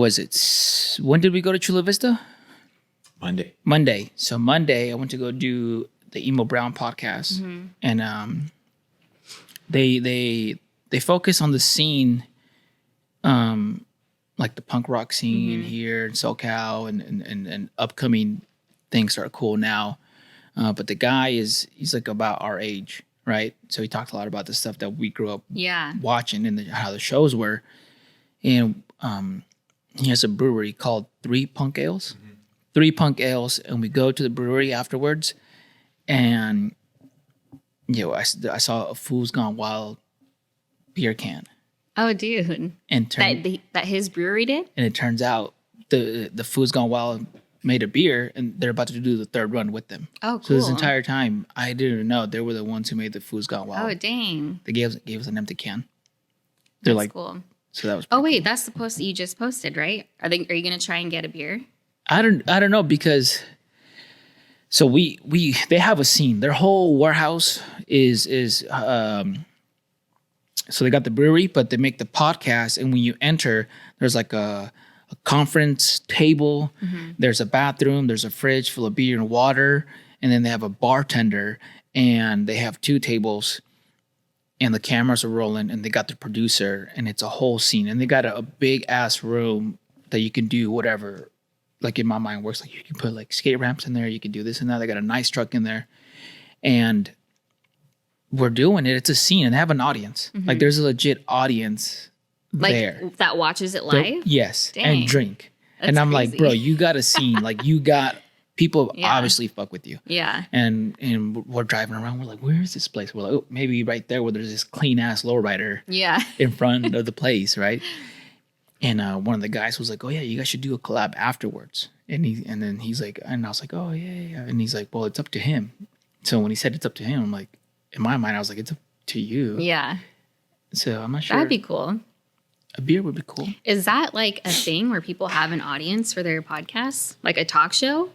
was it? When did we go to Chula Vista? Monday. So Monday, I went to go do the Emo Brown podcast, and they focus on the scene, like the punk rock scene here in SoCal, and upcoming things are cool now. But the guy he's like about our age, right? So he talked a lot about the stuff that we grew up watching and how the shows were. And he has a brewery called Three Punk Ales. Three Punk Ales, and we go to the brewery afterwards, and I saw a Fool's Gone Wild beer can. Oh, dude! And that his brewery did. And it turns out the Fool's Gone Wild made a beer, and they're about to do the third run with them. Oh, cool! So this entire time, I didn't know they were the ones who made the Fool's Gone Wild. Oh, dang! They gave us an empty can. That's cool. So that was. Oh wait, that's the post that you just posted, right? Are you gonna try and get a beer? I don't know, because so they have a scene. Their whole warehouse is so they got the brewery, but they make the podcast, and when you enter, there's like a conference table, there's a bathroom, there's a fridge full of beer and water, and then they have a bartender, and they have two tables, and the cameras are rolling, and they got the producer, and it's a whole scene, and they got a big ass room that you can do whatever. Like in my mind works, like you can put like skate ramps in there, you can do this and that. They got a nice truck in there, and we're doing it. It's a scene, and they have an audience. Like there's a legit audience there that watches it live. Yes, Dang. and drink. That's and I'm crazy. like, bro, you got a scene. Like you got people obviously fuck with you. Yeah. And we're driving around. We're like, where is this place? We're like, oh, maybe right there where there's this clean ass lowrider. Yeah. In front of the place, right? And one of the guys was like, "Oh yeah, you guys should do a collab afterwards." And then he's like, and I was like, "Oh yeah." And he's like, "Well, it's up to him." So when he said it's up to him, I'm like, in my mind, I was like, "It's up to you." Yeah. So I'm not sure. That'd be cool. A beer would be cool. Is that like a thing where people have an audience for their podcasts, like a talk show?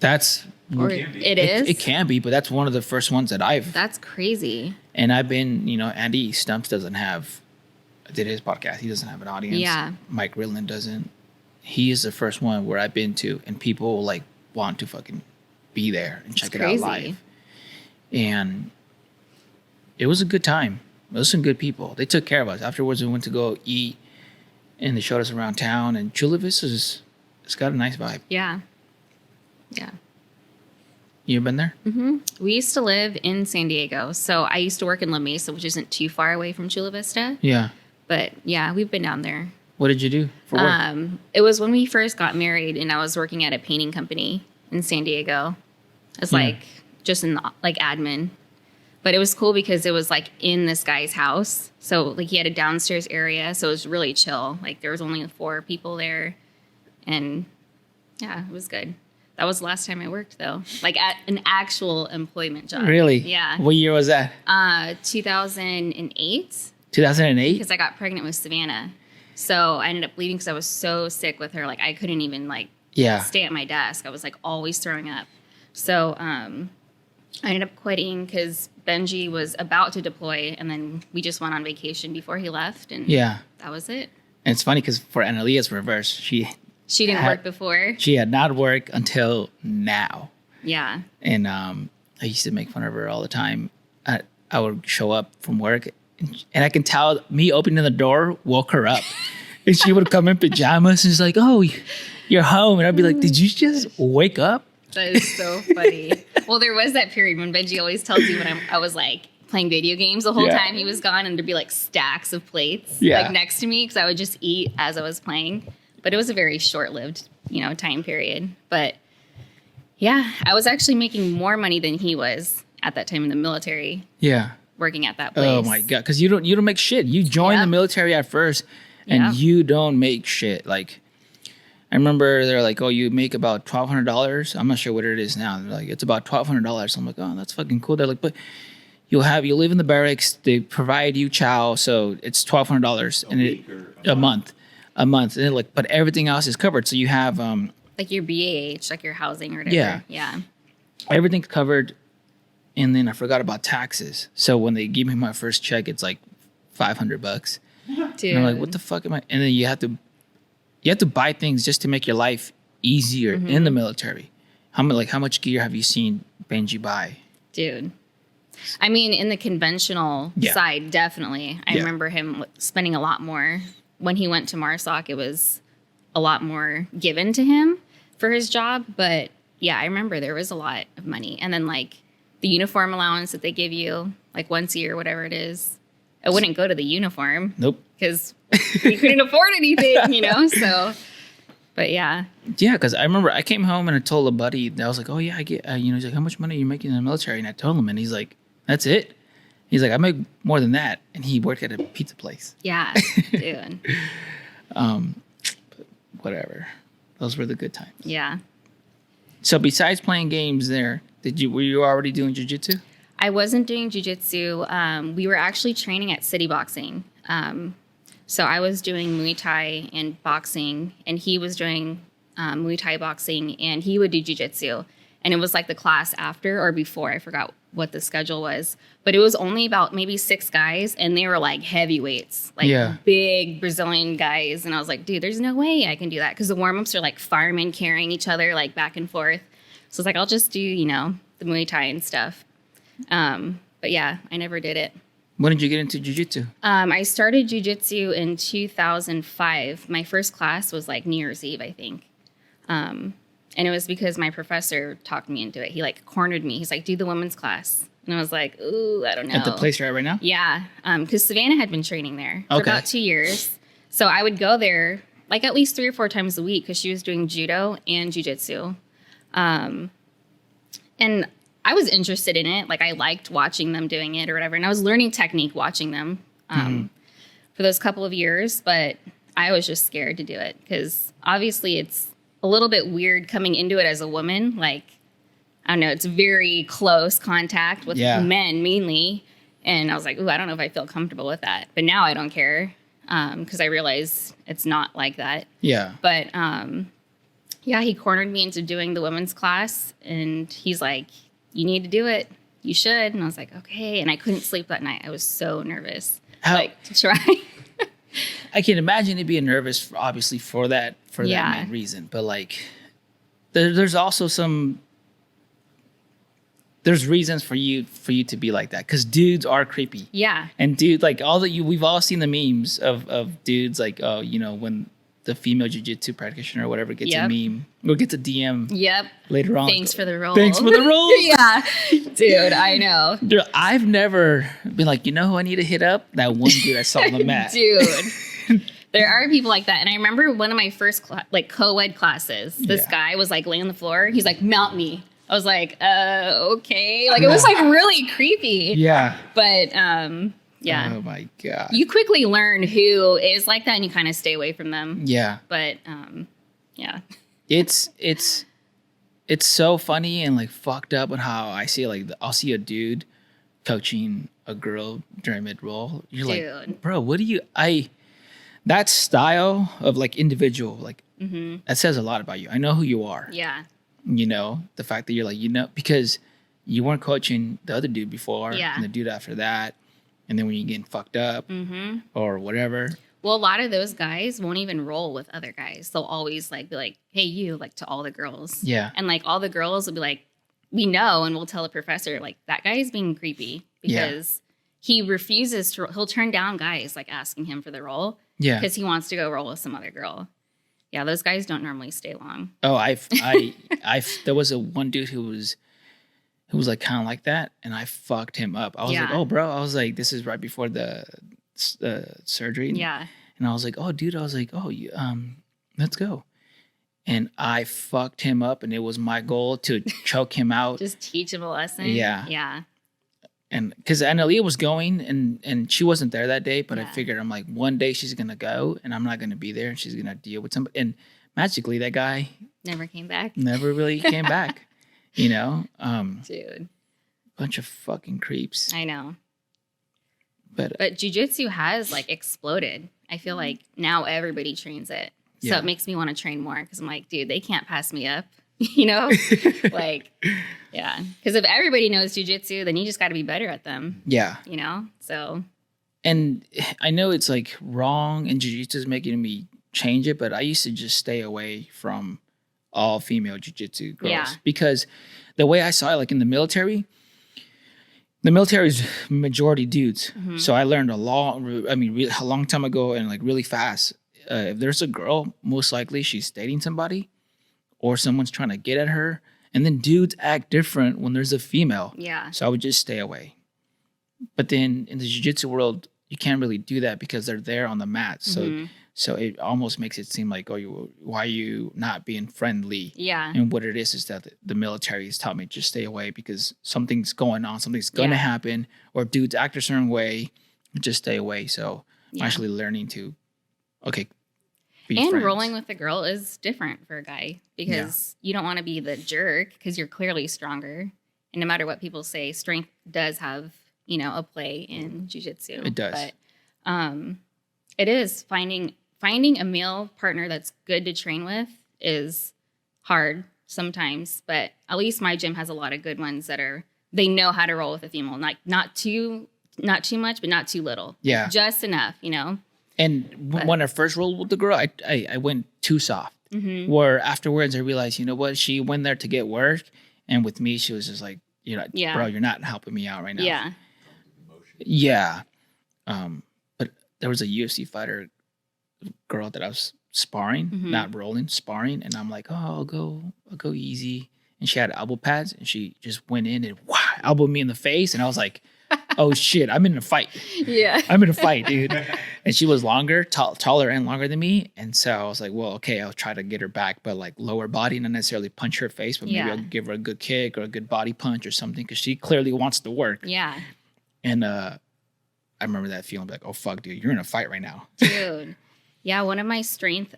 It is. It can be, but that's one of the first ones that That's crazy. And I've been, Andy Stumps did his podcast. He doesn't have an audience. Yeah. Mike Ridland doesn't. He is the first one where I've been to, and people like want to fucking be there and check it out live. And it was a good time. It was some good people. They took care of us. Afterwards, we went to go eat, and they showed us around town. And Chula Vista it's got a nice vibe. Yeah. Yeah. You been there? Mm-hmm. We used to live in San Diego. So I used to work in La Mesa, which isn't too far away from Chula Vista. Yeah. But yeah, we've been down there. What did you do for work? It was when we first got married, and I was working at a painting company in San Diego. It's like just in the admin. But it was cool because it was like in this guy's house. So like he had a downstairs area, so it was really chill. Like there was only 4 people there, and yeah, it was good. That was the last time I worked, though. Like at an actual employment job. Really? Yeah. What year was that? 2008. 2008? Because I got pregnant with Savannah. So I ended up leaving because I was so sick with her. Like I couldn't even stay at my desk. I was like always throwing up. So I ended up quitting because Benji was about to deploy, and then we just went on vacation before he left, and that was it. And it's funny because for Annalia's reverse, she didn't work before. She had not worked until now. Yeah. And I used to make fun of her all the time. I would show up from work, and I can tell me opening the door woke her up. And she would come in pajamas and she's like, "Oh, you're home." And I'd be like, "Did you just wake up?" That is so funny. Well, there was that period when Benji always tells you when I was like playing video games the whole time he was gone, and there'd be like stacks of plates like next to me because I would just eat as I was playing. But it was a very short-lived, time period. But yeah, I was actually making more money than he was at that time in the military. Yeah. Working at that place. Oh my God. Because you don't make shit. You join the military at first and you don't make shit. Like, I remember they're like, "Oh, you make about $1,200. I'm not sure what it is now. They're like, "It's about $1,200. I'm like, "Oh, that's fucking cool." They're like, "But you live in the barracks. They provide you chow. So it's $1,200 a month. And they're like, but everything else is covered. So you have, like your BAH, like your housing or whatever. Yeah. Everything's covered. And then I forgot about taxes. So when they give me my first check, it's like $500. Dude. And I'm like, what the fuck am I? And then you have to You have to buy things just to make your life easier in the military. How much gear have you seen Benji buy? Dude. I mean, in the conventional side, definitely. I remember him spending a lot more. When he went to MARSOC, it was a lot more given to him for his job. But yeah, I remember there was a lot of money. And then like the uniform allowance that they give you, like once a year, whatever it is, it wouldn't go to the uniform. Nope. Because we couldn't afford anything, you know? So, but yeah. Yeah, because I remember I came home and I told a buddy, I was like, oh yeah, I get, he's like, how much money are you making in the military? And I told him, and he's like, that's it. He's like, I make more than that. And he worked at a pizza place. Yeah, dude. Whatever. Those were the good times. Yeah. So besides playing games there, were you already doing jiu-jitsu? I wasn't doing jiu-jitsu. We were actually training at City Boxing. So I was doing Muay Thai and boxing, and he was doing Muay Thai boxing, and he would do jiu-jitsu. And it was like the class after or before. I forgot what the schedule was. But it was only about maybe 6 guys, and they were like heavyweights, like big Brazilian guys. And I was like, dude, there's no way I can do that. Because the warm-ups are like firemen carrying each other like back and forth. So it's like, I'll just do, the Muay Thai and stuff. But yeah, I never did it. When did you get into jiu-jitsu? I started jiu-jitsu in 2005. My first class was like New Year's Eve, I think. And it was because my professor talked me into it. He like cornered me. He's like, do the women's class. And I was like, ooh, I don't know. At the place you're at right now? Yeah. Because Savannah had been training there for about 2 years. So I would go there like at least 3 or 4 times a week because she was doing judo and jiu-jitsu. And I was interested in it. Like I liked watching them doing it or whatever. And I was learning technique watching them for those couple of years. But I was just scared to do it because obviously it's a little bit weird coming into it as a woman. Like, I don't know, it's very close contact with men mainly. And I was like, ooh, I don't know if I feel comfortable with that. But now I don't care because I realize it's not like that. Yeah. But yeah, he cornered me into doing the women's class. And he's like, you need to do it. You should. And I was like, okay. And I couldn't sleep that night. I was so nervous. To try. I can imagine it being nervous, obviously, for that main reason. But like, there's also there's reasons for you to be like that because dudes are creepy. Yeah. And dude, like we've all seen the memes of dudes like, oh, when the female jiu-jitsu practitioner or whatever gets a meme or gets a DM. Yep. Later on. Thanks for the role. Thanks for the role. Yeah. Dude, I know. Dude, I've never been like, who I need to hit up? That one dude I saw on the mat. Dude. There are people like that. And I remember one of my first co-ed classes, this guy was like laying on the floor. He's like, mount me. I was like, okay. Like it was like really creepy. Yeah. But yeah. Oh my God. You quickly learn who is like that and you kind of stay away from them. Yeah. But yeah. It's so funny and like fucked up on how I see I'll see a dude coaching a girl during mid-roll. You're like, bro, what do you that style of like individual, like that says a lot about you. I know who you are. Yeah. The fact that you're like, because you weren't coaching the other dude before and the dude after that. And then when you're getting fucked up or whatever. Well, a lot of those guys won't even roll with other guys. They'll always like be like, hey, you, like to all the girls. Yeah. And like all the girls will be like, we know. And we'll tell the professor, like, that guy is being creepy because he refuses to, he'll turn down guys like asking him for the role. Yeah. Because he wants to go roll with some other girl. Yeah. Those guys don't normally stay long. Oh, there was one dude who was like kind of like that, and I fucked him up. I was like, oh, bro. I was like, this is right before the surgery. Yeah. And I was like, oh, dude. I was like, oh, let's go. And I fucked him up, and it was my goal to choke him out. Just teach him a lesson. Yeah. Yeah. And because Analia was going, and she wasn't there that day, but I figured I'm like, one day she's going to go, and I'm not going to be there, and she's going to deal with somebody. And magically, that guy never came back. Never really came back. Dude, bunch of fucking creeps. I know. But jiu-jitsu has like exploded. I feel like now everybody trains it. So it makes me want to train more because I'm like, dude, they can't pass me up. Like, yeah. Because if everybody knows jiu-jitsu, then you just got to be better at them. Yeah. So. And I know it's like wrong, and jiu-jitsu is making me change it, but I used to just stay away from all female jiu-jitsu girls because the way I saw it, like in the military is majority dudes. So I learned a long time ago and like really fast. If there's a girl, most likely she's dating somebody or someone's trying to get at her. And then dudes act different when there's a female. Yeah. So I would just stay away. But then in the jiu-jitsu world, you can't really do that because they're there on the mat. So it almost makes it seem like, why are you not being friendly? Yeah. And what it is that the military has taught me, just stay away because something's going on, something's going to happen, or dudes act a certain way, just stay away. So I'm actually learning to, be and friends. rolling with a girl is different for a guy because you don't want to be the jerk because you're clearly stronger. And no matter what people say, strength does have, a play in jiu-jitsu. It does. But it is finding a male partner that's good to train with is hard sometimes, but at least my gym has a lot of good ones they know how to roll with a female, like not too much, but not too little. Yeah. Just enough, And when I first rolled with the girl, I went too soft. Where afterwards I realized, you know what? She went there to get work. And with me, she was just like, bro, you're not helping me out right now. Yeah. Yeah. But there was a UFC fighter girl that I was sparring, not rolling, sparring. And I'm like, I'll go easy. And she had elbow pads and she just went in and elbowed me in the face. And I was like, oh shit, I'm in a fight. Yeah. I'm in a fight, dude. And she was longer, taller and longer than me. And so I was like, well, okay, I'll try to get her back, but like lower body, not necessarily punch her face, but maybe I'll give her a good kick or a good body punch or something because she clearly wants to work. Yeah. And I remember that feeling like, oh, fuck, dude, you're in a fight right now. Dude. Yeah, one of my strength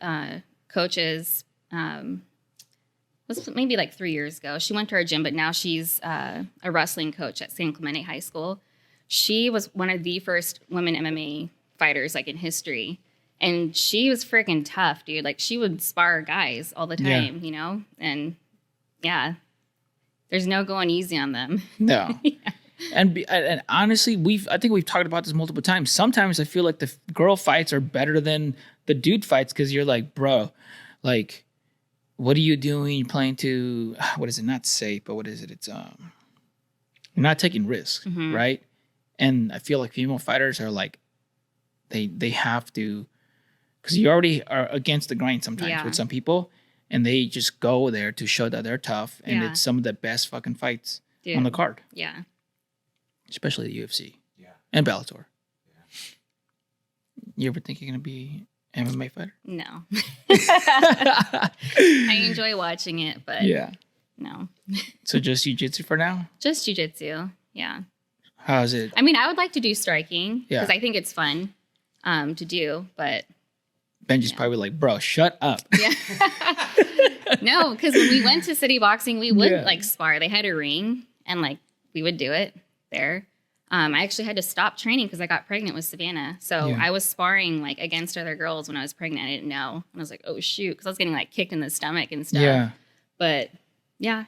coaches was maybe like 3 years ago. She went to our gym, but now she's a wrestling coach at San Clemente High School. She was one of the first women MMA fighters like in history. And she was freaking tough, dude. Like she would spar guys all the time, And there's no going easy on them. No. And honestly, I think we've talked about this multiple times. Sometimes I feel like the girl fights are better than the dude fights because you're like, bro, like, what are you doing? You're playing to, what is it? Not safe, but what is it? It's you're not taking risks, right? And I feel like female fighters are like, they have to, because you already are against the grind sometimes with some people, and they just go there to show that they're tough, and it's some of the best fucking fights on the card. Yeah. Especially the UFC. Yeah. And Bellator. Yeah. You ever think you're going to be an MMA fighter? No. I enjoy watching it, but no. So just jiu-jitsu for now? Just jiu-jitsu, yeah. How is it? I mean, I would like to do striking because Yeah. I think it's fun to do, but... Benji's probably like, bro, shut up. Yeah. No, because when we went to City Boxing, we would like spar. They had a ring and like we would do it there. I actually had to stop training because I got pregnant with Savannah. So I was sparring like against other girls when I was pregnant. I didn't know. And I was like, oh shoot, because I was getting like kicked in the stomach and stuff. Yeah. But no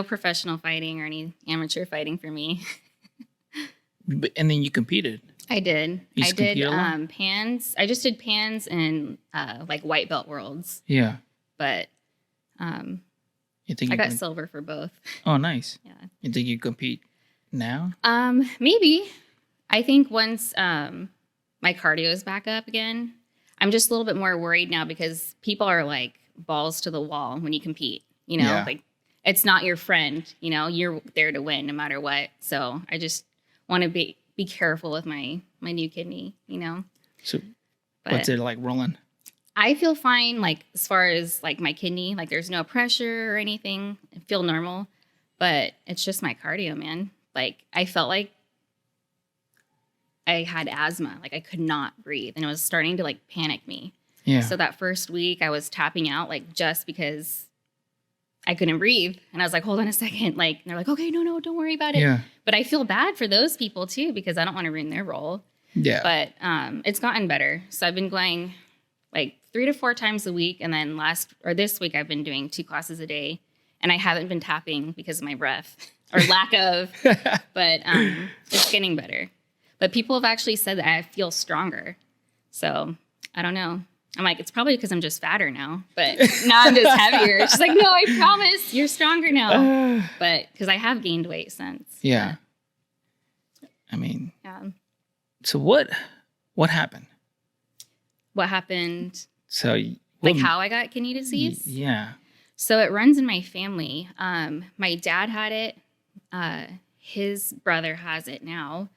professional fighting or any amateur fighting for me. And then you competed. I did. You I did competed a lot? pans. I just did pans and like white belt worlds. Yeah. But You think I you got can... silver for both. Oh, nice. Yeah. You think you compete now? Maybe. I think once my cardio is back up again, I'm just a little bit more worried now because people are like balls to the wall when you compete. Like it's not your friend. You're there to win no matter what. So I just want to be careful with my new kidney. So what's it like rolling? I feel fine, like, as far as, like, my kidney. Like, there's no pressure or anything. I feel normal. But it's just my cardio, man. Like, I felt like I had asthma. Like, I could not breathe. And it was starting to, like, panic me. Yeah. So that first week, I was tapping out, like, just because I couldn't breathe. And I was like, hold on a second. Like, and they're like, okay, no, don't worry about it. Yeah. But I feel bad for those people, too, because I don't want to ruin their role. Yeah. But it's gotten better. So I've been going like 3 to 4 times a week. And then this week I've been doing 2 classes a day. And I haven't been tapping because of my breath or lack of, but it's getting better. But people have actually said that I feel stronger. So I don't know. I'm like, it's probably because I'm just fatter now, but now I'm just heavier. She's like, no, I promise you're stronger now. But because I have gained weight since. Yeah. But, I mean, yeah. So what happened? What happened? So like how I got kidney disease? Yeah. So it runs in my family. My dad had it. His brother has it now.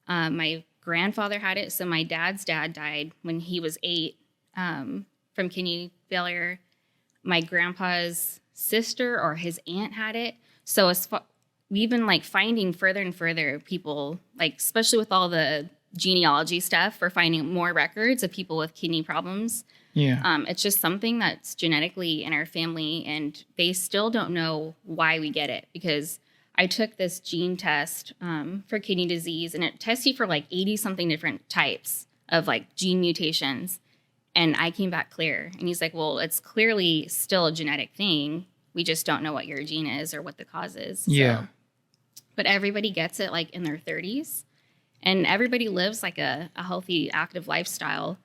My grandfather had it. So my dad's dad died when he was 8 from kidney failure. My grandpa's sister or his aunt had it. So we've been like finding further and further people, like especially with all the genealogy stuff, we're finding more records of people with kidney problems. Yeah. It's just something that's genetically in our family, and they still don't know why we get it, because I took this gene test for kidney disease, and it tests you for like 80 something different types of like gene mutations. And I came back clear. And he's like, well, it's clearly still a genetic thing. We just don't know what your gene is or what the cause is. Yeah. So, but everybody gets it like in their 30s. And everybody lives like a healthy, active lifestyle.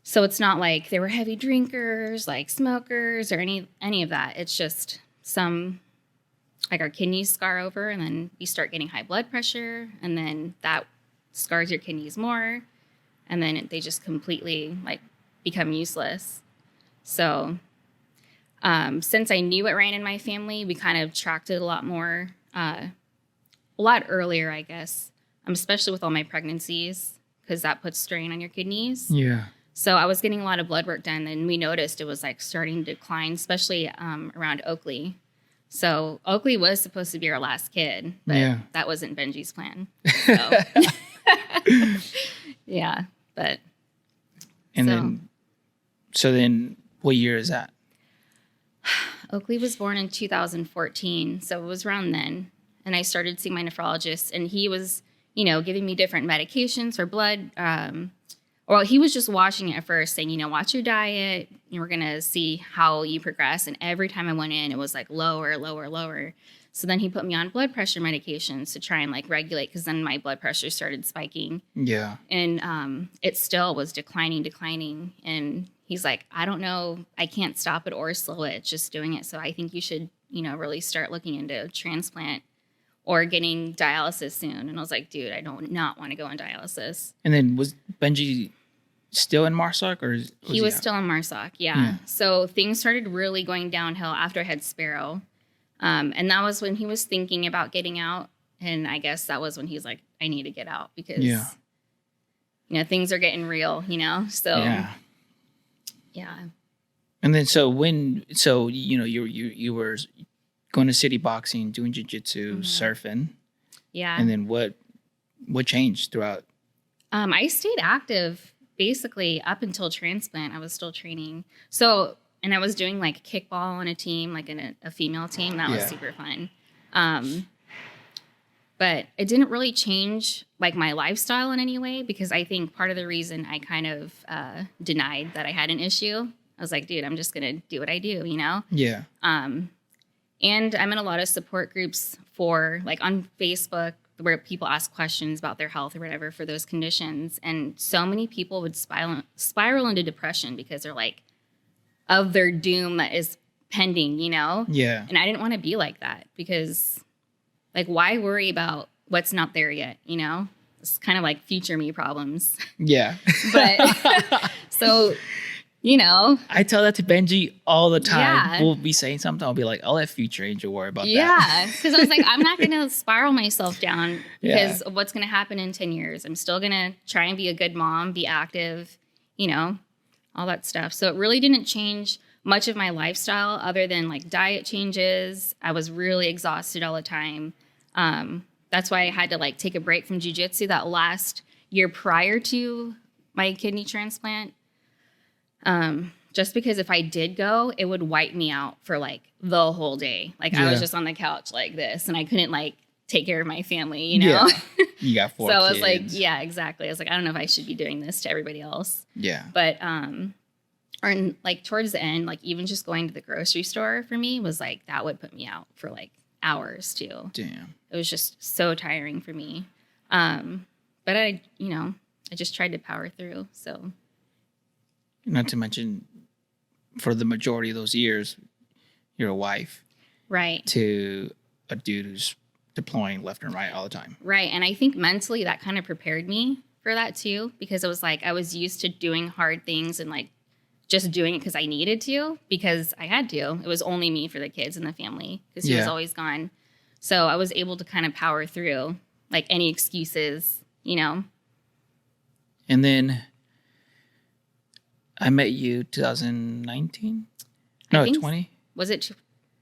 So it's not like they were heavy drinkers, like smokers or any of that. It's just like our kidneys scar over, and then you start getting high blood pressure, and then that scars your kidneys more. And then they just completely like become useless. So since I knew it ran in my family, we kind of tracked it a lot more, a lot earlier, I guess, especially with all my pregnancies, because that puts strain on your kidneys. Yeah. So I was getting a lot of blood work done, and we noticed it was like starting to decline, especially around Oakley. So Oakley was supposed to be our last kid, but that wasn't Benji's plan. So. Yeah, but. And then what year is that? Oakley was born in 2014, so it was around then. And I started seeing my nephrologist, and he was, giving me different medications for blood. He was just watching it at first, saying, watch your diet. We're going to see how you progress. And every time I went in, it was like lower, lower, lower. So then he put me on blood pressure medications to try and like regulate, because then my blood pressure started spiking. Yeah. And it still was declining. And he's like, I don't know, I can't stop it or slow it. It's just doing it. So I think you should, really start looking into transplant or getting dialysis soon. And I was like, dude, I don't not want to go on dialysis. And then was Benji still in MARSOC, or he was still in MARSOC? Yeah. So things started really going downhill after I had Sparrow. And that was when he was thinking about getting out. And I guess that was when he was like, I need to get out because, things are getting real, So, yeah. And then, you were going to city boxing, doing jiu-jitsu, surfing. Yeah. And then what changed throughout? I stayed active basically up until transplant. I was still training. So, and I was doing like kickball on a team, like in a female team. That was super fun. But it didn't really change like my lifestyle in any way, because I think part of the reason I kind of denied that I had an issue, I was like, dude, I'm just going to do what I do, Yeah. And I'm in a lot of support groups for like on Facebook where people ask questions about their health or whatever for those conditions. And so many people would spiral into depression because they're like, of their doom that is pending, Yeah. And I didn't want to be like that, because like, why worry about what's not there yet, It's kind of like future me problems. Yeah. But so, I tell that to Benji all the time. Yeah. We'll be saying something. I'll be like, I'll let future Angel worry about that. Yeah. Because I was like, I'm not going to spiral myself down because of what's going to happen in 10 years. I'm still going to try and be a good mom, be active, all that stuff. So it really didn't change much of my lifestyle other than like diet changes. I was really exhausted all the time. That's why I had to like take a break from jiu-jitsu that last year prior to my kidney transplant. Just because if I did go, it would wipe me out for like the whole day. Like I was just on the couch like this, and I couldn't like take care of my family, Yeah. You got 4 kids. So I was like, yeah, exactly. I was like, I don't know if I should be doing this to everybody else. Yeah. But, or like towards the end, like even just going to the grocery store for me was like, that would put me out for like hours too. Damn. It was just so tiring for me. But I just tried to power through. So Not to mention, for the majority of those years, you're a wife Right. to a dude who's deploying left and right all the time. Right. And I think mentally that kind of prepared me for that too, because it was like I was used to doing hard things and like just doing it because I needed to, because I had to. It was only me for the kids and the family because he was always gone. So I was able to kind of power through like any excuses, you know. And then I met you 2019? No, 20? Was it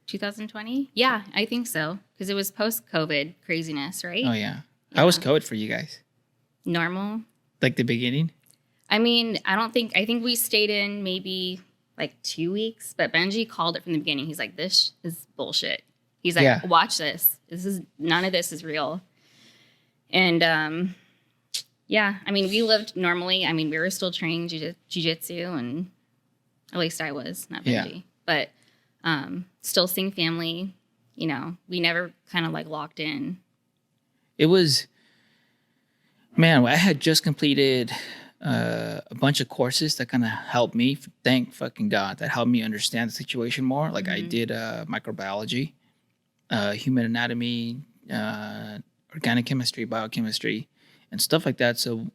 2020? Yeah, I think so. Because it was post-COVID craziness, right? Oh, yeah. How was COVID for you guys? Normal. Like the beginning? I mean, I think we stayed in maybe like 2 weeks, but Benji called it from the beginning. He's like, this is bullshit. He's like, watch this. None of this is real. And yeah, I mean, we lived normally. I mean, we were still training jiu-jitsu, and at least I was, not Benji. But still seeing family, you know, we never kind of like locked in. It was, man, I had just completed a bunch of courses that kind of helped me, thank fucking God, that helped me understand the situation more. Like I did microbiology, human anatomy, organic chemistry, biochemistry, and stuff like that. So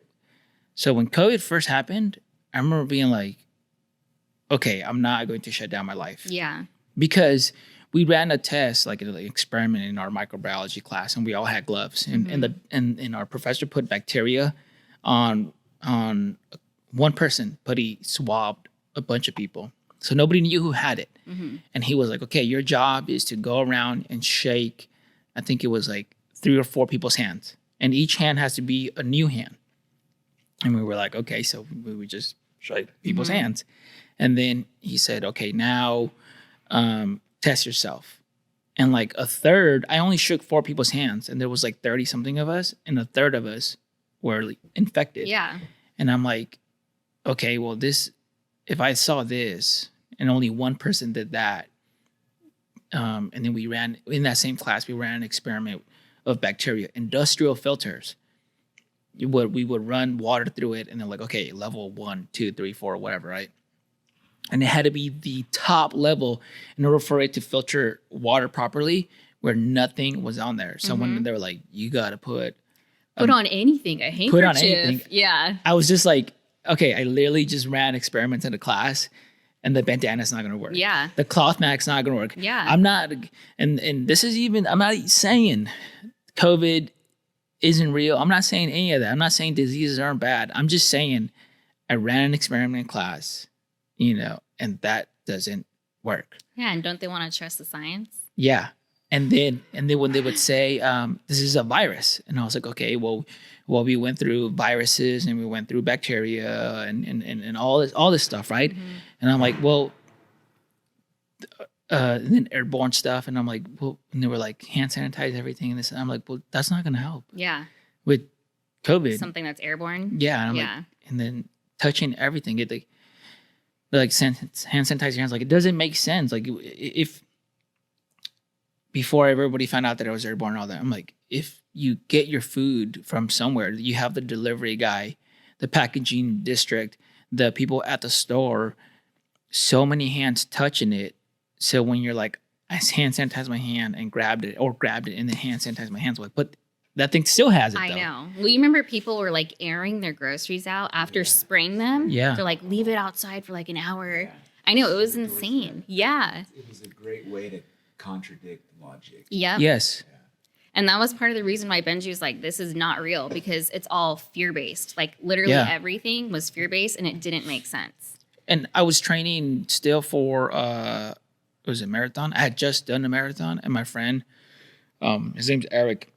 when COVID first happened, I remember being like, okay, I'm not going to shut down my life. Yeah. Because we ran a test, like an experiment in our microbiology class, and we all had gloves. And our professor put bacteria on one person, but he swabbed a bunch of people. So nobody knew who had it. And he was like, okay, your job is to go around and shake, I think it was like 3 or 4 people's hands. And each hand has to be a new hand. And we were like, okay, so we would just shake people's hands. And then he said, okay, now test yourself. And like a third, I only shook 4 people's hands, and there was like 30 something of us, and a third of us were like infected. Yeah. And I'm like, okay, well, if I saw this and only one person did that, and then we ran, in that same class, we ran an experiment of bacteria, industrial filters. We would run water through it, and then like, okay, level 1, 2, 3, 4, whatever, right? And it had to be the top level in order for it to filter water properly, where nothing was on there. Someone, they were like, you got to put on anything, a handkerchief. Put on anything. Yeah. I was just like, okay, I literally just ran experiments in the class, and the bandana's not going to work. Yeah. The cloth mac's not going to work. Yeah. I'm not, and this is even, I'm not saying COVID isn't real. I'm not saying any of that. I'm not saying diseases aren't bad. I'm just saying I ran an experiment in class, you know, and that doesn't work. Yeah, and don't they want to trust the science? Yeah. And then when they would say, this is a virus, and I was like, okay, well, we went through viruses, and we went through bacteria and all this stuff, right? And I'm like, well, and then airborne stuff, and I'm like, well, and they were like, hand sanitize everything, and this, and I'm like, well, that's not gonna help. Yeah. With COVID, something that's airborne. Yeah. And I'm like, and then touching everything, it like hand sanitize your hands, like it doesn't make sense. Like if before everybody found out that I was airborne and all that, I'm like, if you get your food from somewhere, you have the delivery guy, the packaging district, the people at the store, so many hands touching it. So when you're like, I hand sanitized my hand and grabbed it and then hand sanitized my hands with, but that thing still has it. I know. Well, you remember people were like airing their groceries out after spraying them? Yeah. They're like, leave it outside for like an hour. Yeah. I know. It was insane. Yeah. It was a great way to contradict logic. Yep. Yes. Yeah. And that was part of the reason why Benji was like, this is not real, because it's all fear-based. Like literally everything was fear-based, and it didn't make sense. And I was training still for, it was a marathon. I had just done a marathon, and my friend, his name's Eric,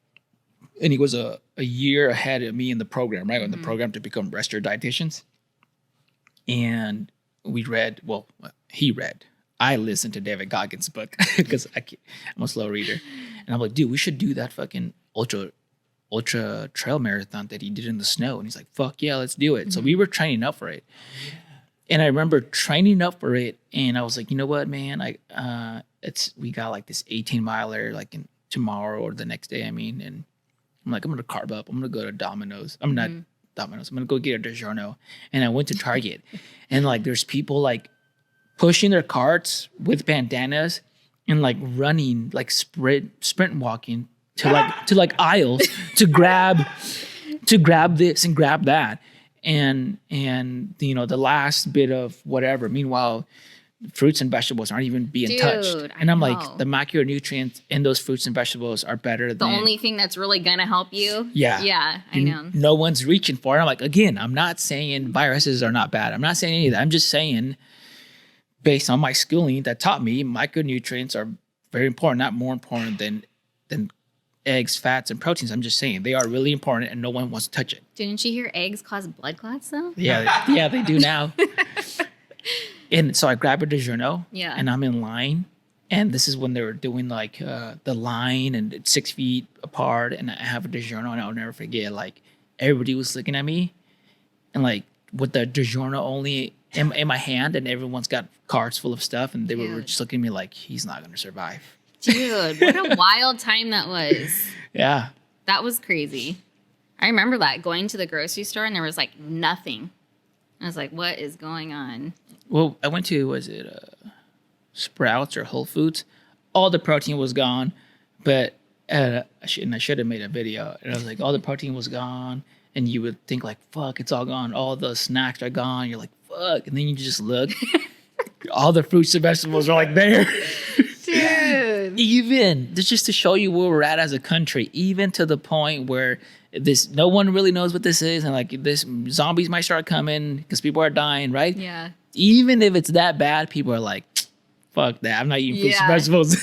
and he was a year ahead of me in the program, right? In the program to become restaurant dietitians. And he read, I listened to David Goggins' book because I'm a slow reader. And I'm like, dude, we should do that fucking ultra trail marathon that he did in the snow. And he's like, fuck yeah, let's do it. So we were training up for it. And I remember training up for it, and I was like, you know what, man? We got like this 18-miler like tomorrow or the next day, and I'm like, I'm gonna carb up. I'm gonna go to Domino's. I'm not Domino's. I'm gonna go get a DiGiorno. And I went to Target, and like there's people like pushing their carts with bandanas and like running, like sprint walking to like aisles to grab this and grab that. And you know, the last bit of whatever. Meanwhile, fruits and vegetables aren't even being touched. And I'm like, the macronutrients in those fruits and vegetables are better The than only thing that's really gonna help you. Yeah. Yeah, I know. no one's reaching for it. I'm like, again, I'm not saying viruses are not bad. I'm not saying any of that. I'm just saying, based on my schooling that taught me, micronutrients are very important, not more important than eggs, fats, and proteins. I'm just saying they are really important, and no one wants to touch it. Didn't you hear eggs cause blood clots though? Yeah, they do now. And so I grab a DiGiorno, Yeah. and I'm in line, and this is when they were doing like the line, and it's 6 feet apart, and I have a DiGiorno, and I'll never forget. Like everybody was looking at me, and like with the DiGiorno only in my hand, and everyone's got carts full of stuff, and they were Dude. just looking at me like he's not gonna survive. Dude, what a wild time that was. Yeah. That was crazy. I remember that, going to the grocery store and there was like nothing. I was like, what is going on? Well, I went to, was it Sprouts or Whole Foods? All the protein was gone, but I should have made a video. And I was like, all the protein was gone, and you would think like, fuck, it's all gone. All the snacks are gone. You're like, fuck, and then you just look, all the fruits and vegetables are like there. Dude. Even just to show you where we're at as a country, even to the point where no one really knows what this is, and like this zombies might start coming because people are dying, right? Yeah. Even if it's that bad, people are like, fuck that, I'm not eating fruits and vegetables.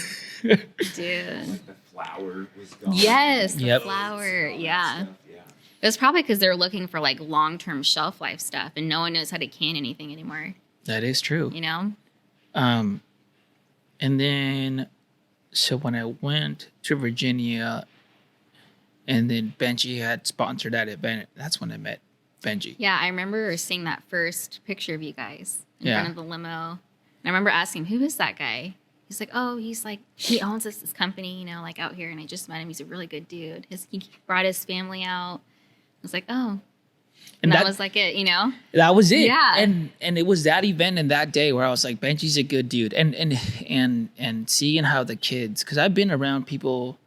Dude. Like the flour was gone. Yes, the Yep. flour. All that Yeah. stuff, yeah. It was probably because they're looking for like long-term shelf life stuff and no one knows how to can anything anymore, That is true. you know? And then, so when I went to Virginia, and then Benji had sponsored that event, that's when I met Benji. Yeah, I remember seeing that first picture of you guys in Yeah. front of the limo. And I remember asking, who is that guy? He's like, oh, he's like, he owns this company, you know, like out here. And I just met him. He's a really good dude. He brought his family out. I was like, oh. And that was like it, you know? That was it. Yeah. And it was that event and that day where I was like, Benji's a good dude. And seeing how the kids, because I've been around people,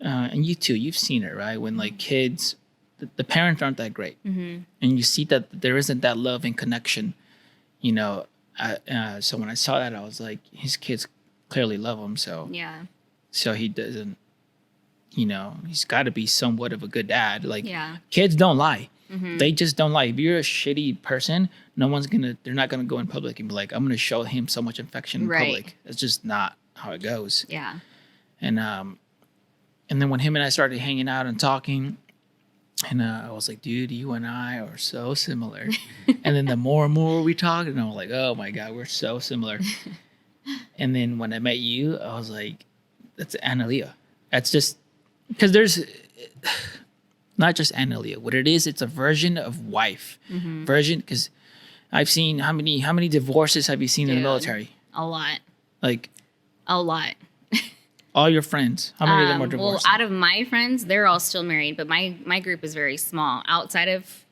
and you too, you've seen it, right? When like kids, the parents aren't that great. Mm-hmm. And you see that there isn't that love and connection, you know. So when I saw that, I was like, his kids clearly love him. So Yeah. so he doesn't, you know, he's got to be somewhat of a good dad. Like Yeah. kids don't lie. Mm-hmm. They just don't lie. If you're a shitty person, they're not gonna go in public and be like, I'm gonna show him so much affection in Right. public. It's just not how it goes. Yeah. And then when him and I started hanging out and talking, and I was like, dude, you and I are so similar. And then the more and more we talked, and I was like, oh my God, we're so similar. And then when I met you, I was like, that's Analia. That's just, because there's not just Analia. What it is, it's a version of wife. Mm-hmm. Version, because I've seen, how many divorces have you seen in the Dude. military? A lot. Like A lot. all your friends, how many of them are Well, divorced? out of my friends, they're all still married, but my group is very small. Outside of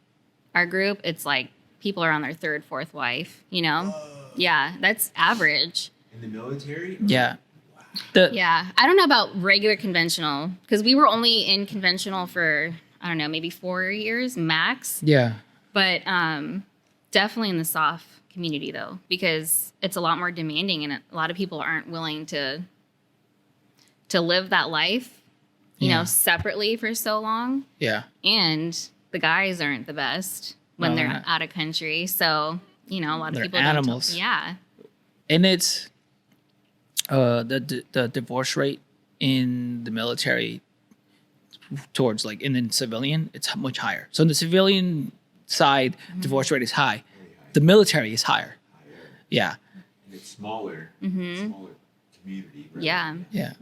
our group, it's like people are on their third, fourth wife, you know? Yeah, that's average. In the military? Yeah. Yeah. I don't know about regular conventional because we were only in conventional for, I don't know, maybe 4 years max. Yeah. But definitely in the soft community, though, because it's a lot more demanding and a lot of people aren't willing to live that life, you Yeah. know, separately for so long. Yeah. And the guys aren't the best when No, they're they're not. out of country. So, you know, a lot of They're people animals. don't. Yeah. And it's the divorce rate in the military towards like in the civilian, it's much higher. So in the civilian side, divorce rate is high. Very high. The military is higher. Higher. Yeah. And it's smaller. Mhm. Smaller community. Right? Yeah. Yeah.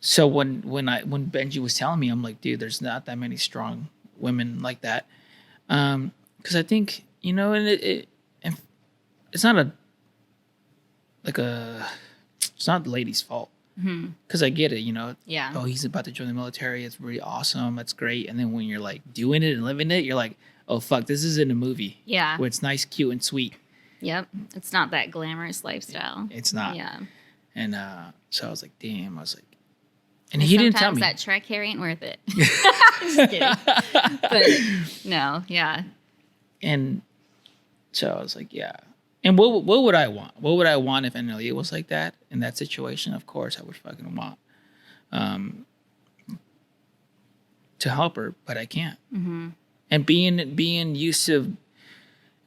So when Benji was telling me, I'm like, dude, there's not that many strong women like that. Because I think, you know, and it's not it's not the lady's fault. Because I get it, you know. Yeah. Oh, he's about to join the military. It's really awesome. That's great. And then when you're like doing it and living it, you're like, oh fuck, this isn't a movie. Yeah. Where it's nice, cute, and sweet. Yep. It's not that glamorous lifestyle. It's not. Yeah. And so I was like, damn. I was like, and he didn't tell me. Sometimes that Trek hair ain't worth it. Just kidding. But no, yeah. And so I was like, yeah. And what would I want? What would I want if Anelia was like that in that situation? Of course, I would fucking want to help her, but I can't. And being used to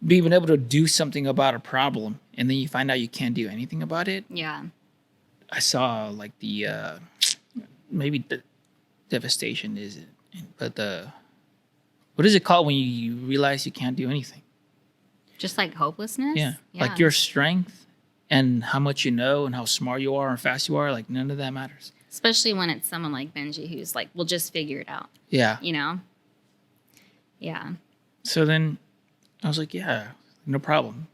being able to do something about a problem, and then you find out you can't do anything about it. Yeah. I saw like the maybe the devastation is it, but what is it called when you realize you can't do anything? Just like hopelessness? Yeah. Like your strength and how much you know and how smart you are and fast you are, like none of that matters. Especially when it's someone like Benji who's like, we'll just figure it out. Yeah. You know? Yeah. So then I was like, yeah, no problem.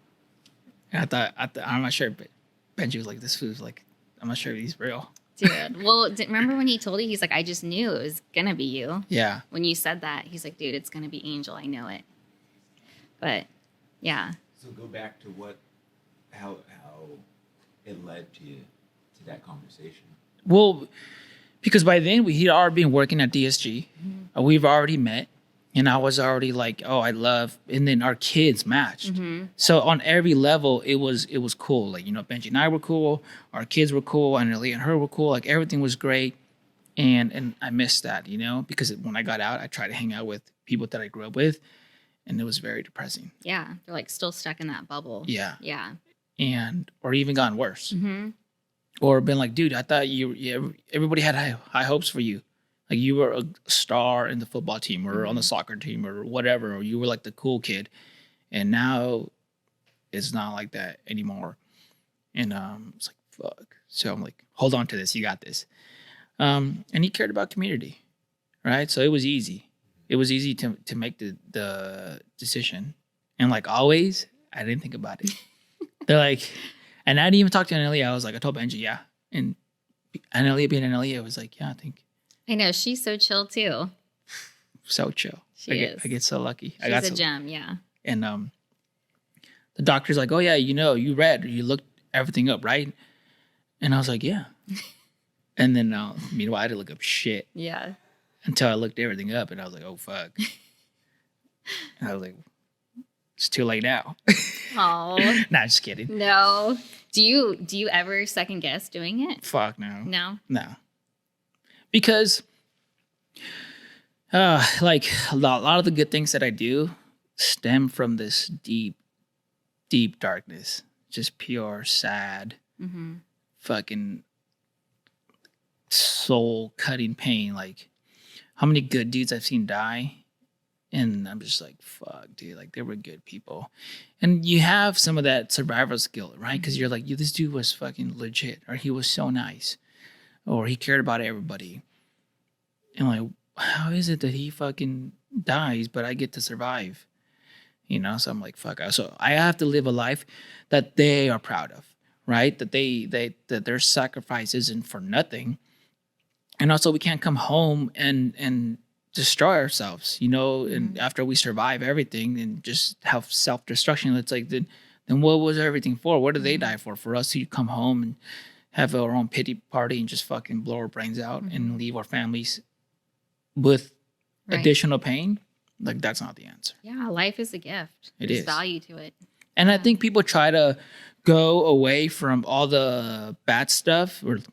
And I thought, I'm not sure, but Benji was like, this food's like, I'm not sure if he's real. Dude. Well, remember when he told you, he's like, I just knew it was going to be you. Yeah. When you said that, he's like, dude, it's going to be Angel. I know it. But yeah. So go back to how it led to that conversation. Well, because by then he'd already been working at DSG. We've already met. And I was already like, oh, I love, and then our kids matched. So on every level, it was cool. Like, you know, Benji and I were cool. Our kids were cool. And Lee and her were cool. Like everything was great. And I missed that, you know, because when I got out, I tried to hang out with people that I grew up with. And it was very depressing. Yeah. They're like still stuck in that bubble. Yeah. Yeah. Or even gotten worse. Or been like, dude, I thought everybody had high hopes for you. Like you were a star in the football team or on the soccer team or whatever, or you were like the cool kid. And now it's not like that anymore. And it's like, fuck. So I'm like, hold on to this. You got this. And he cared about community, right? So it was easy. It was easy to make the decision. And like always, I didn't think about it. They're like, and I didn't even talk to Anelia. I was like, I told Benji, yeah. And Anelia being Anelia was like, yeah, I think. I know. She's so chill too. So chill. I get so lucky. She's a gem, yeah. And the doctor's like, oh yeah, you know, you looked everything up, right? And I was like, yeah. And then meanwhile, I had to look up shit. Yeah. Until I looked everything up and I was like, oh fuck. And I was like, it's too late now. Oh. Nah, just kidding. No. Do you ever second guess doing it? Fuck no. No. Because like a lot of the good things that I do stem from this deep darkness. Just pure, sad, fucking soul cutting pain. Like how many good dudes I've seen die. And I'm just like, fuck, dude. Like, they were good people. And you have some of that survival skill, right? Because you're like, this dude was fucking legit. Or he was so nice. Or he cared about everybody. And like, how is it that he fucking dies, but I get to survive? You know? So I'm like, fuck. So I have to live a life that they are proud of, right? That that their sacrifice isn't for nothing. And also we can't come home and destroy ourselves, you know, and after we survive everything and just have self-destruction, it's like, then what was everything for? What did they die for? For us to come home and have our own pity party and just fucking blow our brains out and leave our families with additional pain? Like, that's not the answer. Yeah, life is a gift. There's value to it. And I think people try to go away from all the bad stuff, but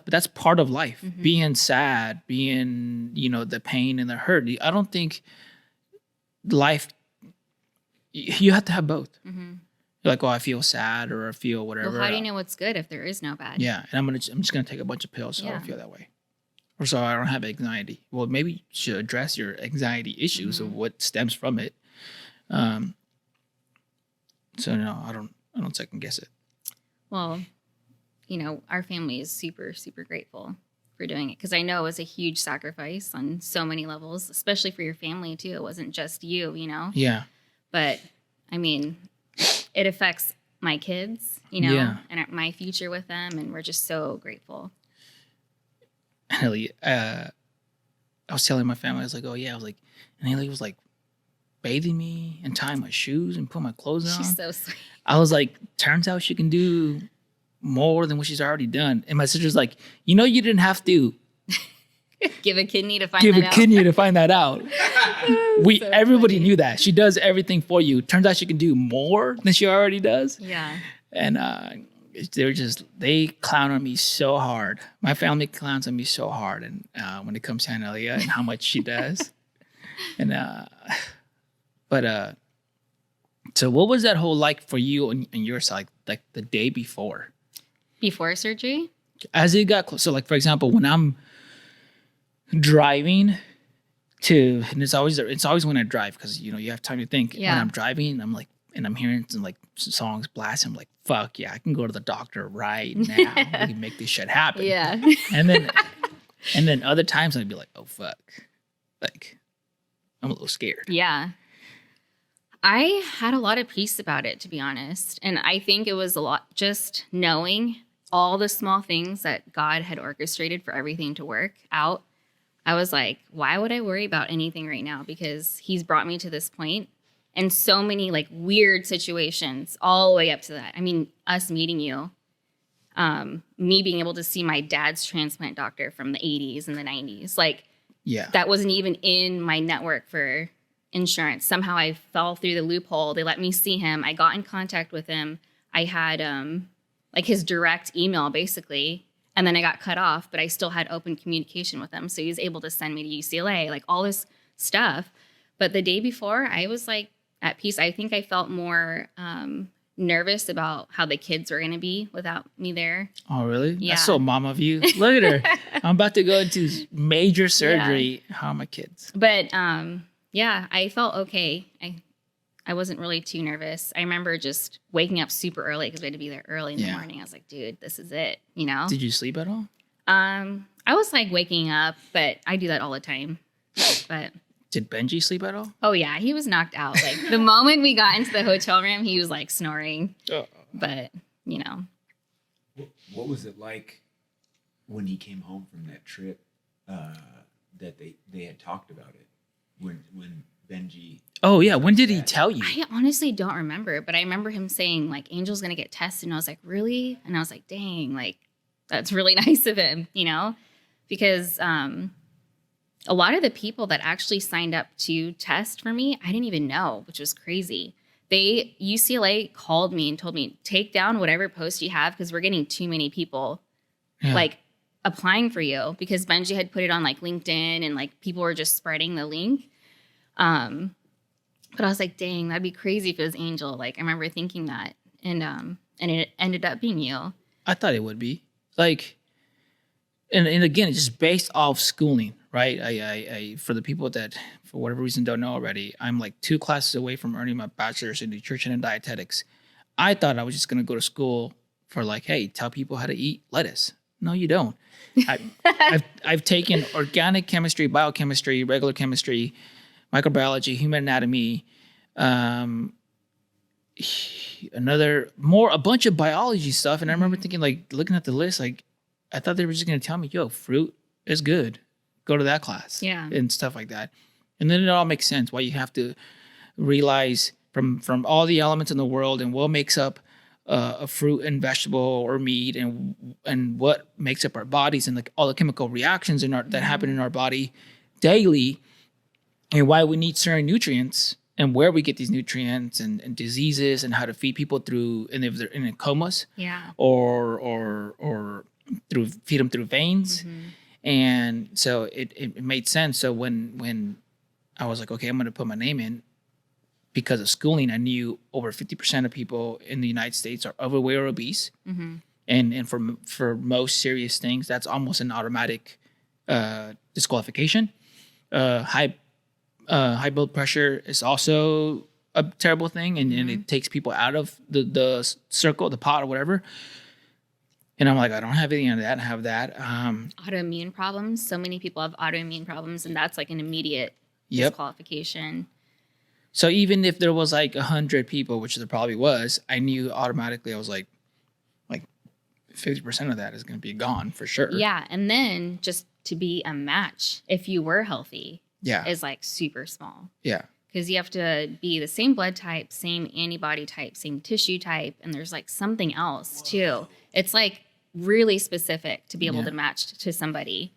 that's part of life. Being sad, being, you know, the pain and the hurt. I don't think life, you have to have both. You're like, oh, I feel sad or I feel whatever. Well, how do you know what's good if there is no bad? Yeah, and I'm just gonna take a bunch of pills so I don't feel that way. Or so I don't have anxiety. Well, maybe you should address your anxiety issues of what stems from it. So no, I don't second guess it. Well, you know, our family is super, super grateful for doing it because I know it was a huge sacrifice on so many levels, especially for your family too. It wasn't just you, you know? Yeah. But I mean, it affects my kids, you know, and my future with them. And we're just so grateful. finally, I was telling my family, I was like, oh yeah, I was like, and Haley was like bathing me and tying my shoes and putting my clothes on. She's so sweet. I was like, turns out she can do more than what she's already done. And my sister's like, you know, you didn't have to Give a kidney to find give that a out. kidney to find that out. Everybody funny. knew that. She does everything for you. Turns out she can do more than she already does. Yeah. And they clown on me so hard. My family clowns on me so hard, and when it comes to Anelia and how much she does. And so what was that whole like for you on your side, like the day before? Before surgery? As it got close. So like, for example, when I'm driving and it's always when I drive, because you know you have time to think. Yeah. When I'm driving, I'm like, and I'm hearing some like songs blast. I'm like, fuck yeah, I can go to the doctor right now. We can make this shit happen. Yeah. And then other times I'd be like, oh fuck, like I'm a little scared. Yeah. I had a lot of peace about it, to be honest. And I think it was a lot just knowing all the small things that God had orchestrated for everything to work out. I was like, why would I worry about anything right now? Because he's brought me to this point, and so many like weird situations all the way up to that. I mean, us meeting you, me being able to see my dad's transplant doctor from the 80s and the 90s, like Yeah. that wasn't even in my network for insurance. Somehow I fell through the loophole. They let me see him. I got in contact with him. I had like his direct email basically. And then I got cut off, but I still had open communication with him. So he was able to send me to UCLA, like all this stuff. But the day before, I was like at peace. I think I felt more nervous about how the kids were going to be without me there. Oh, really? Yeah. That's so mom of you. Look at her. I'm about to go into major surgery. Yeah. How are my kids? But yeah, I felt okay. I wasn't really too nervous. I remember just waking up super early because we had to be there early in the morning. I was like, dude, this is it, you know? Did you sleep at all? I was like waking up, but I do that all the time. But did Benji sleep at all? Oh yeah, he was knocked out. Like the moment we got into the hotel room, he was like snoring. Oh. But, you know. What was it like when he came home from that trip that they had talked about it? When Benji... Oh, yeah. When did he tell you? I honestly don't remember, but I remember him saying, like, Angel's going to get tested. And I was like, really? And I was like, dang, like, that's really nice of him, you know? Because a lot of the people that actually signed up to test for me, I didn't even know, which was crazy. UCLA called me and told me, take down whatever post you have because we're getting too many people, like, applying for you. Because Benji had put it on, like, LinkedIn and, like, people were just spreading the link. But I was like, dang, that'd be crazy if it was Angel. Like, I remember thinking that. And it ended up being you. I thought it would be. Like, and again, it's just based off schooling, right? I for the people that, for whatever reason, don't know already, I'm like 2 classes away from earning my bachelor's in nutrition and dietetics. I thought I was just going to go to school for like, hey, tell people how to eat lettuce. No, you don't. I've taken organic chemistry, biochemistry, regular chemistry, microbiology, human anatomy, a bunch of biology stuff. And I remember thinking, like, looking at the list, like, I thought they were just going to tell me, yo, fruit is good. Go to that class. Yeah. And stuff like that. And then it all makes sense why you have to realize from all the elements in the world and what makes up a fruit and vegetable or meat and what makes up our bodies and like all the chemical reactions that happen in our body daily, and why we need certain nutrients and where we get these nutrients and diseases and how to feed people through, and if they're in comas, or feed them through veins. And so it made sense. So when I was like, okay, I'm going to put my name in, because of schooling, I knew over 50% of people in the United States are overweight or obese. And for most serious things, that's almost an automatic disqualification. High blood pressure is also a terrible thing, and it takes people out of the circle, the pot, or whatever. And I'm like, I don't have any of that. I have that. Autoimmune problems. So many people have autoimmune problems, and that's like an immediate disqualification. So even if there was like 100 people, which there probably was, I knew automatically. I was like 50% of that is going to be gone for sure. Yeah. And then just to be a match, if you were healthy, Yeah. is like super small. Yeah. Because you have to be the same blood type, same antibody type, same tissue type. And there's like something else too. It's like really specific to be able to match to somebody.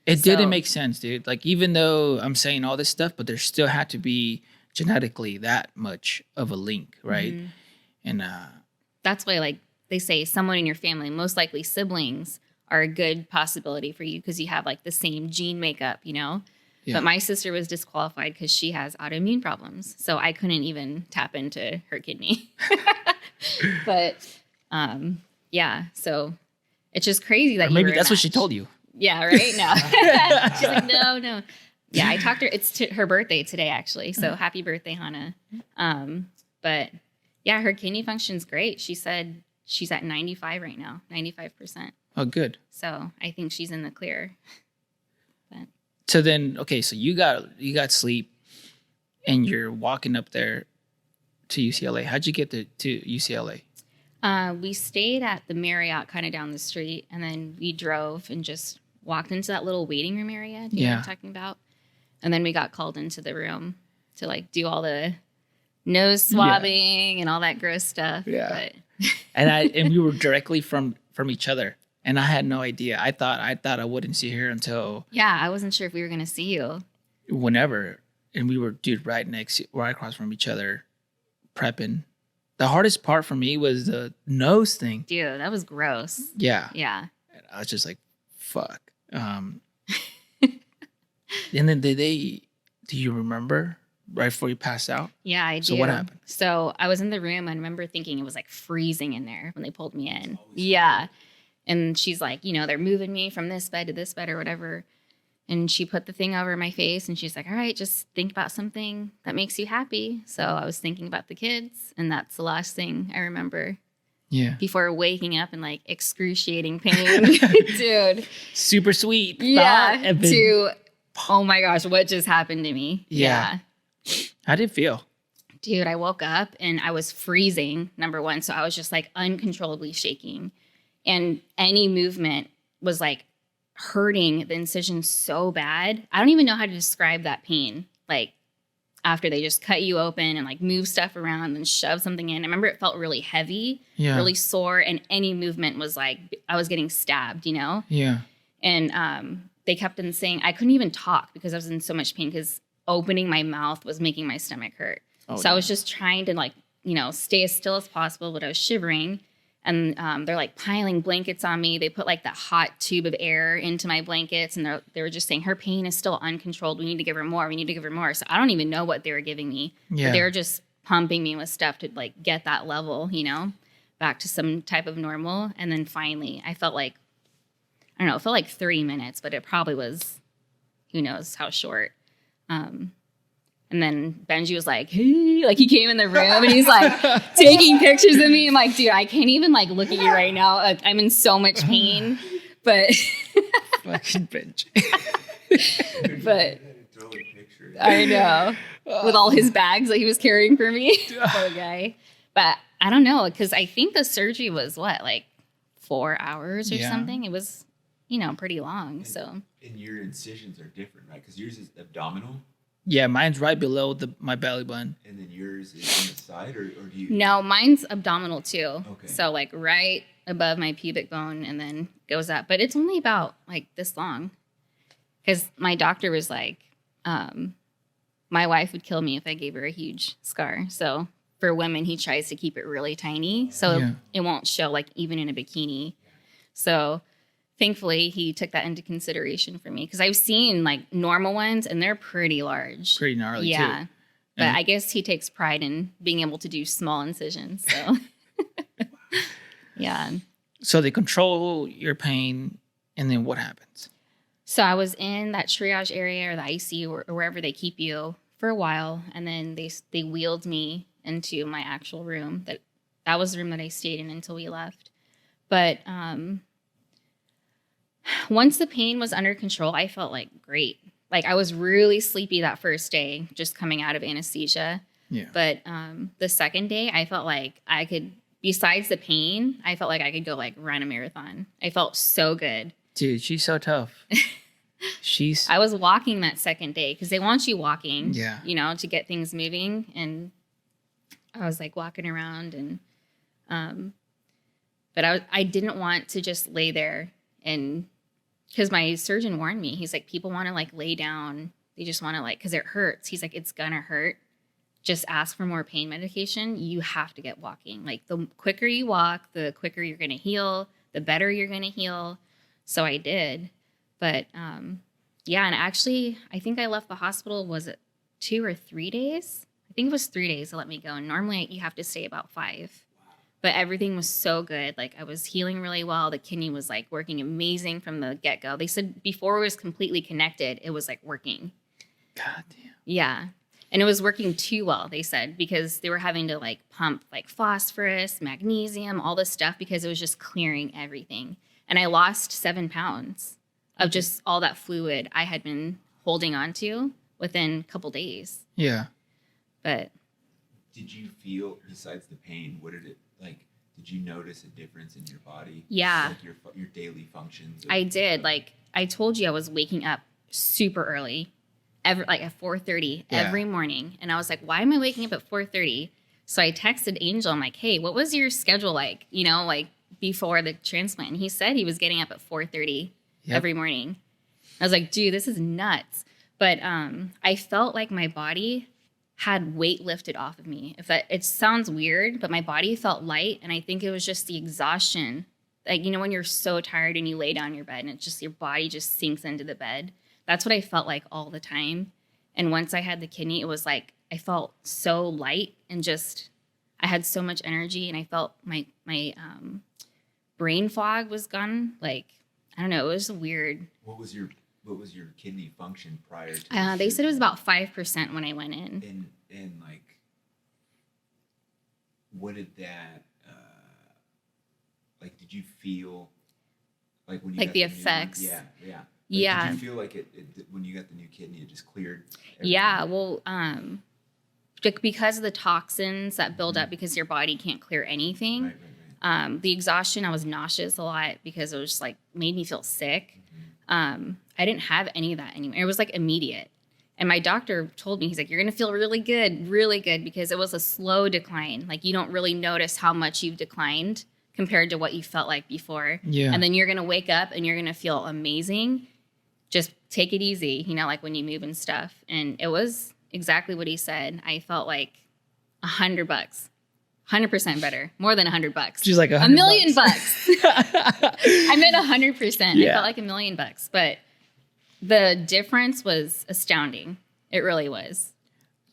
It didn't make sense, dude. Like, even though I'm saying all this stuff, but there still had to be genetically that much of a link, right? Mm-hmm. And that's why, like, they say someone in your family, most likely siblings, are a good possibility for you because you have like the same gene makeup, you know? Yeah. But my sister was disqualified because she has autoimmune problems. So I couldn't even tap into her kidney. But yeah, so it's just crazy that maybe that's what she told you. Yeah, right? No. She's like, no. Yeah, I talked to her. It's her birthday today, actually. So happy birthday, Hannah. But yeah, her kidney function's great. She said she's at 95 right now, 95%. Oh, good. So I think she's in the clear. But. So then, okay, so you got sleep and you're walking up there to UCLA. How'd you get to UCLA? We stayed at the Marriott kind of down the street, and then we drove and just walked into that little waiting room area you know what I'm talking about. And then we got called into the room to like do all the nose swabbing and all that gross stuff. Yeah. But. and we were directly from each other, and I had no idea. I thought I wouldn't see her until I wasn't sure if we were gonna see you whenever, and we were right across from each other, prepping. The hardest part for me was the nose thing. Dude, that was gross. Yeah. Yeah. And I was just like, fuck. And then do you remember right before you passed out? Yeah, I do. So what happened? So I was in the room. I remember thinking it was like freezing in there when they pulled me in. Yeah. And she's like, they're moving me from this bed to this bed or whatever. And she put the thing over my face and she's like, all right, just think about something that makes you happy. So I was thinking about the kids, and that's the last thing I remember. Yeah. Before waking up in like excruciating pain. Dude. Super sweet. Yeah. Oh my gosh, what just happened to me? Yeah. How did it feel? Dude, I woke up and I was freezing, number one. So I was just like uncontrollably shaking. And any movement was like hurting the incision so bad. I don't even know how to describe that pain. Like after they just cut you open and like move stuff around and shove something in. I remember it felt really heavy, really sore. And any movement was like, I was getting stabbed, Yeah. And they kept on saying, I couldn't even talk because I was in so much pain because opening my mouth was making my stomach hurt. I was just trying to like, stay as still as possible, but I was shivering. And they're like piling blankets on me. They put like that hot tube of air into my blankets. And they were just saying, her pain is still uncontrolled. We need to give her more. We need to give her more. So I don't even know what they were giving me. Yeah. They were just pumping me with stuff to like get that level, back to some type of normal. And then finally I felt like, I don't know, it felt like 3 minutes, but it probably was, who knows how short. And then Benji was like, hey, like he came in the room and he's like taking pictures of me. I'm like, dude, I can't even like look at you right now. Like, I'm in so much pain, but fucking Benji. But I know with all his bags that he was carrying for me, poor guy. But I don't know, because I think the surgery was like 4 hours or something. It was, pretty long. So and your incisions are different, right? Because yours is abdominal. Yeah, mine's right below my belly button. And then yours is on the side, or do you? No, mine's abdominal too. Okay. So like right above my pubic bone and then goes up. But it's only about like this long. Because my doctor was like, my wife would kill me if I gave her a huge scar. So for women, he tries to keep it really tiny. So it won't show like even in a bikini. So thankfully, he took that into consideration for me because I've seen like normal ones and they're pretty large. Pretty gnarly, too. Yeah. But I guess he takes pride in being able to do small incisions. So, yeah. So they control your pain, and then what happens? So I was in that triage area or the ICU or wherever they keep you for a while. And then they wheeled me into my actual room. That was the room that I stayed in until we left. But once the pain was under control, I felt like great. Like I was really sleepy that first day, just coming out of anesthesia. Yeah. But the second day, I felt like I could besides the pain, I felt like I could go like run a marathon. I felt so good. Dude, she's so tough. I was walking that second day because they want you walking, Yeah. you know, to get things moving. And I was like walking around but I didn't want to just lay there, and because my surgeon warned me, he's like, people want to like lay down. They just want to like, because it hurts. He's like, it's gonna hurt. Just ask for more pain medication. You have to get walking. Like the quicker you walk, the quicker you're going to heal, the better you're going to heal. So I did. But yeah, and actually, I think I left the hospital, was it 2 or 3 days? I think it was 3 days to let me go. And normally you have to stay about 5. But everything was so good. Like I was healing really well. The kidney was like working amazing from the get-go. They said before it was completely connected, it was like working. God damn. Yeah. And it was working too well, they said, because they were having to like pump like phosphorus, magnesium, all this stuff because it was just clearing everything. And I lost 7 pounds of just all that fluid I had been holding on to within a couple days. Yeah. But did you feel, besides the pain, what did it like? Did you notice a difference in your body? Yeah. Like your daily functions? I did. Like I told you, I was waking up super early, like at 4:30 every morning. And I was like, why am I waking up at 4:30? So I texted Angel. I'm like, hey, what was your schedule like, you know, like before the transplant? And he said he was getting up at 4:30 every morning. I was like, dude, this is nuts. But I felt like my body had weight lifted off of me. It sounds weird, but my body felt light. And I think it was just the exhaustion. Like, you know, when you're so tired and you lay down in your bed and it's just your body just sinks into the bed. That's what I felt like all the time. And once I had the kidney, it was like I felt so light and just I had so much energy, and I felt my brain fog was gone. Like, I don't know, it was weird. What was your kidney function prior to they said it was about 5% when I went in. And like, what did that like? Did you feel like when you like got the new one? effects? Yeah. Like, Yeah. did you feel like it when you got the new kidney, it just cleared everything? Yeah. Well, because of the toxins that build up because your body can't clear anything. Right. The exhaustion, I was nauseous a lot because it was just like made me feel sick. I didn't have any of that anymore. It was like immediate. And my doctor told me, he's like, you're going to feel really good, because it was a slow decline. Like you don't really notice how much you've declined compared to what you felt like before. Yeah. And then you're going to wake up and you're going to feel amazing. Just take it easy, you know, like when you move and stuff. And it was exactly what he said. I felt like $100, 100% better, more than $100. She's like $1 million bucks. I meant 100%. Yeah. I felt like $1 million bucks, but the difference was astounding. It really was.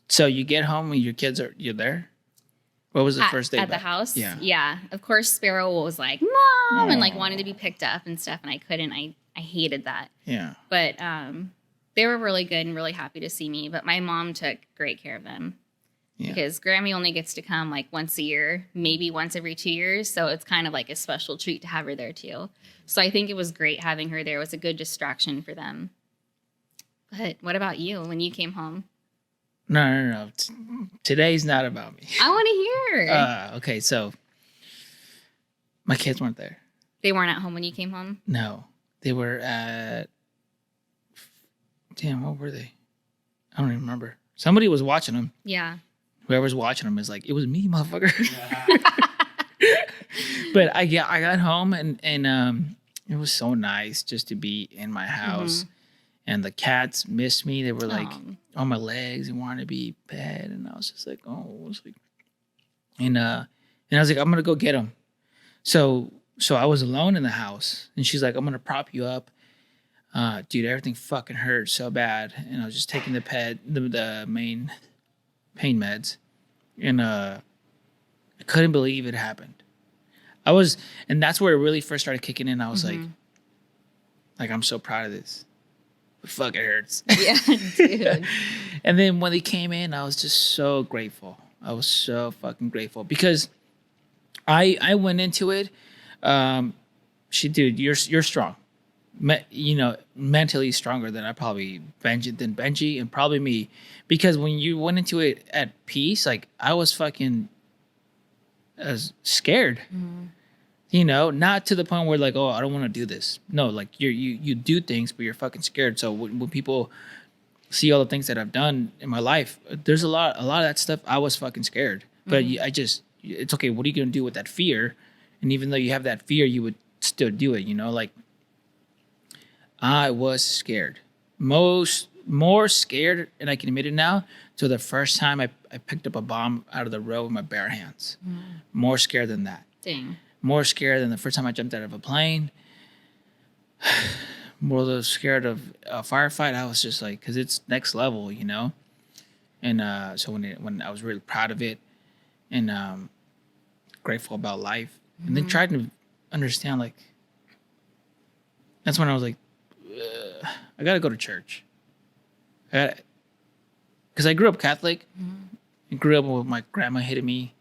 So you get home and your kids you're there? What was the first day at back? the house? Yeah. Yeah. Of course, Sparrow was like, Mom, and like wanted to be picked up and stuff, and I couldn't. I hated that. Yeah. But they were really good and really happy to see me. But my mom took great care of them. Yeah. Because Grammy only gets to come like once a year, maybe once every 2 years. So it's kind of like a special treat to have her there too. So I think it was great having her there. It was a good distraction for them. But what about you when you came home? No. Today's not about me. I want to hear. Okay, so my kids weren't there. They weren't at home when you came home? No. They were at... Damn, what were they? I don't even remember. Somebody was watching them. Yeah. Whoever's watching them is like, it was me, motherfucker. But I got home and it was so nice just to be in my house. Mm-hmm. And the cats missed me. They were like on my legs and wanted to be pet. And I was just like, and I was like, I'm gonna go get them. So I was alone in the house, and she's like, I'm gonna prop you up. Dude, everything fucking hurt so bad. And I was just taking the main pain meds. And I couldn't believe it happened. And that's where it really first started kicking in. I was like, I'm so proud of this. But fuck, it hurts. Yeah, dude. And then when they came in, I was just so grateful. I was so fucking grateful because I went into it. Dude, you're strong. Mentally stronger than Benji and probably me. Because when you went into it at peace, like I was fucking as scared. You know, not to the point where like, oh, I don't want to do this. No, like you do things, but you're fucking scared. So when people see all the things that I've done in my life, there's a lot of that stuff. I was fucking scared, but it's okay. What are you gonna do with that fear? And even though you have that fear, you would still do it. You know, like I was scared, more scared, and I can admit it now. So the first time I picked up a bomb out of the road with my bare hands, more scared than that. Dang. More scared than the first time I jumped out of a plane. More scared of a firefight. I was just like, because it's next level, you know. And so when I was really proud of it, and grateful about life, and then tried to understand, like, that's when I was like, I gotta go to church. Because I grew up Catholic. I grew up with my grandma hitting me,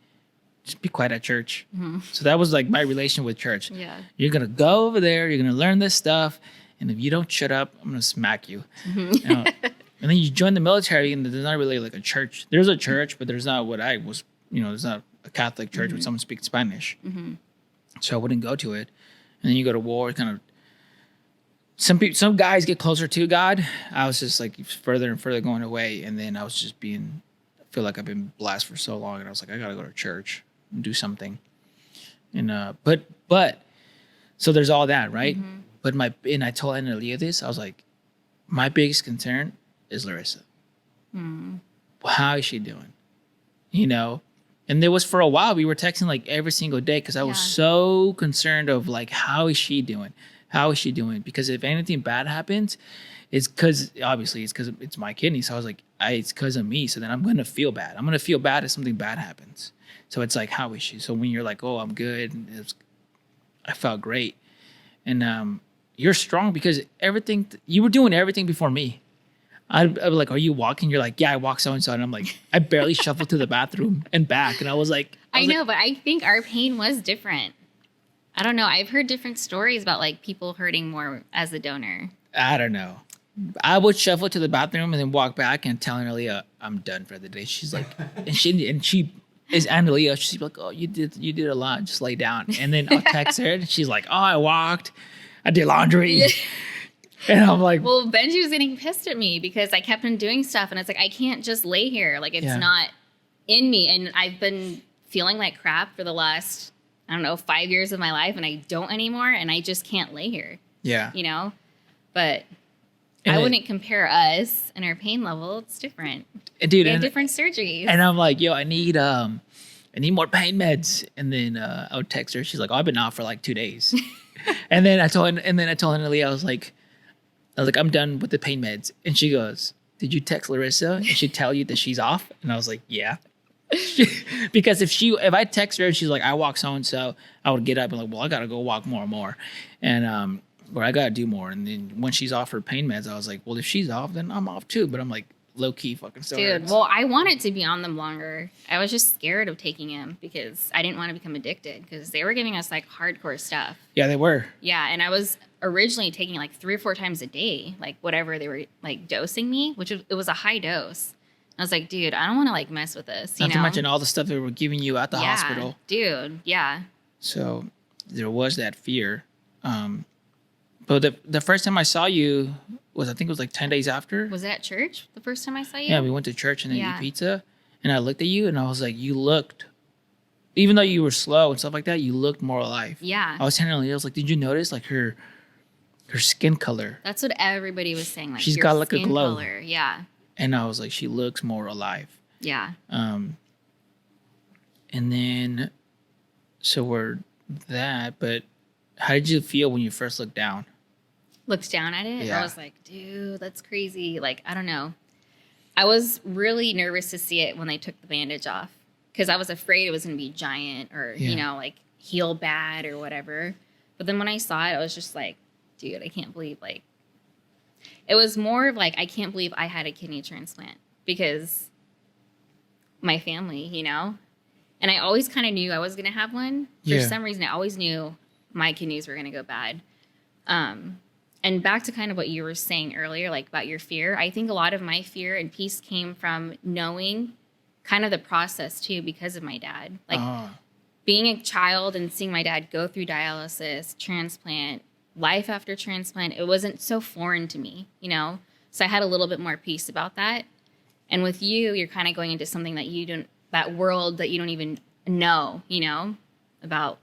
just be quiet at church. So that was like my relation with church. Yeah. You're going to go over there, you're going to learn this stuff, and if you don't shut up, I'm going to smack you. You know? And then you join the military, and there's not really like a church. There's a church, but there's not what I was, you know, there's not a Catholic church where someone speaks Spanish. So I wouldn't go to it. And then you go to war, kind of, some guys get closer to God. I was just like further and further going away. And then I was just I feel like I've been blessed for so long. And I was like, I got to go to church and do something. And, but, so there's all that, right? But and I told Analia this, I was like, my biggest concern is Larissa. How is she doing? You know? And there was for a while, we were texting like every single day because I was so concerned of like, how is she doing? How is she doing? Because if anything bad happens, it's because it's my kidney. So I was like, it's because of me. So then I'm going to feel bad. I'm going to feel bad if something bad happens. So it's like, how is she? So when you're like, oh, I'm good. I felt great. And you're strong because you were doing everything before me. I'd be like, are you walking? You're like, yeah, I walk so-and-so. And I'm like, I barely shuffled to the bathroom and back. And I was like, I know, but I think our pain was different. I don't know. I've heard different stories about like people hurting more as a donor. I don't know. I would shuffle to the bathroom and then walk back and tell Analia, I'm done for the day. She's like, and she is Analia. She's like, oh, you did a lot. Just lay down. And then I'll text her and she's like, oh, I walked. I did laundry. And I'm like, well, Benji was getting pissed at me because I kept on doing stuff. And it's like, I can't just lay here. Like, it's not in me. And I've been feeling like crap for the last, 5 years of my life. And I don't anymore. And I just can't lay here. Yeah. You know? But I wouldn't compare us and our pain level. It's different. Dude, we have different surgeries. And I'm like, yo, I need more pain meds. And then I would text her. She's like, oh, I've been off for like 2 days. and then I told Analia, I was like, I'm done with the pain meds. And she goes, did you text Larissa and she tell you that she's off? And I was like, yeah. Because if I text her and she's like, I walk so-and-so, I would get up and like, well, I got to go walk more and more. And, or I got to do more. And then when she's off her pain meds, I was like, well, if she's off, then I'm off too. But I'm like, low key fucking still hurts. Well, I wanted to be on them longer. I was just scared of taking them because I didn't want to become addicted because they were giving us like hardcore stuff. Yeah, they were. Yeah. And I was originally taking like 3 or 4 times a day, like whatever they were like dosing me, it was a high dose. I was like, dude, I don't want to like mess with this. Not to mention all the stuff they were giving you at the hospital. Dude. Yeah. So there was that fear. But the first time I saw you I think it was like 10 days after. Was it at church the first time I saw you? Yeah, we went to church and then ate pizza. And I looked at you and I was like, you looked, even though you were slow and stuff like that, you looked more alive. Yeah. I was telling her, I was like, did you notice like her skin color? That's what everybody was saying. Like, she's got like a glow. Color. Yeah. And I was like, she looks more alive. Yeah. And then, so we're that, but how did you feel when you first looked down? Looked down at it? Yeah. I was like, dude, that's crazy. Like, I don't know. I was really nervous to see it when they took the bandage off because I was afraid it was going to be giant or, like heal bad or whatever. But then when I saw it, I was just like, dude, I can't believe like, it was more of like, I can't believe I had a kidney transplant because my family, and I always kind of knew I was going to have one. For some reason, I always knew my kidneys were going to go bad. And back to kind of what you were saying earlier, like about your fear, I think a lot of my fear and peace came from knowing kind of the process too because of my dad. Like being a child and seeing my dad go through dialysis, transplant, life after transplant, it wasn't so foreign to me, you know? So I had a little bit more peace about that. And with you, you're kind of going into something that you don't, that world that you don't even know, you know, about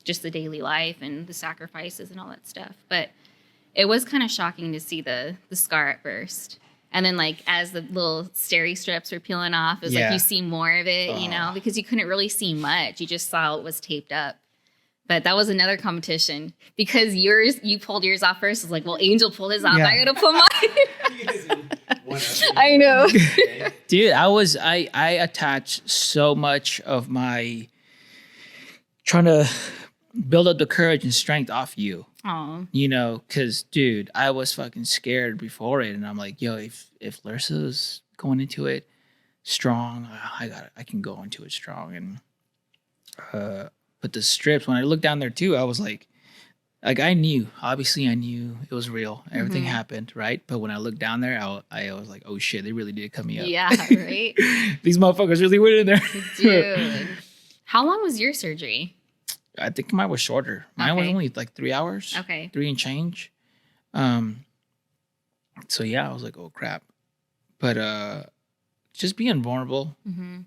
just the daily life and the sacrifices and all that stuff. But it was kind of shocking to see the scar at first. And then, like, as the little steri strips were peeling off, it's like you see more of it, you know, because you couldn't really see much. You just saw it was taped up. But that was another competition because you pulled yours off first. It's like, well, Angel pulled his off. Yeah. I got to pull mine. I know. Dude, I attached so much of my trying to build up the courage and strength off you. Oh, you know, because dude, I was fucking scared before it, and I'm like, yo, if Larissa's going into it strong, I can go into it strong. And but the strips, when I looked down there too, I was like I knew, obviously I knew it was real, everything happened, right? But when I looked down there, I was like, oh shit, they really did cut me up. Yeah, right. These motherfuckers really went in there. Dude, how long was your surgery? I think mine was shorter. Mine was only like 3 hours. Okay. 3 and change. So yeah, I was like, oh crap. But just being vulnerable. When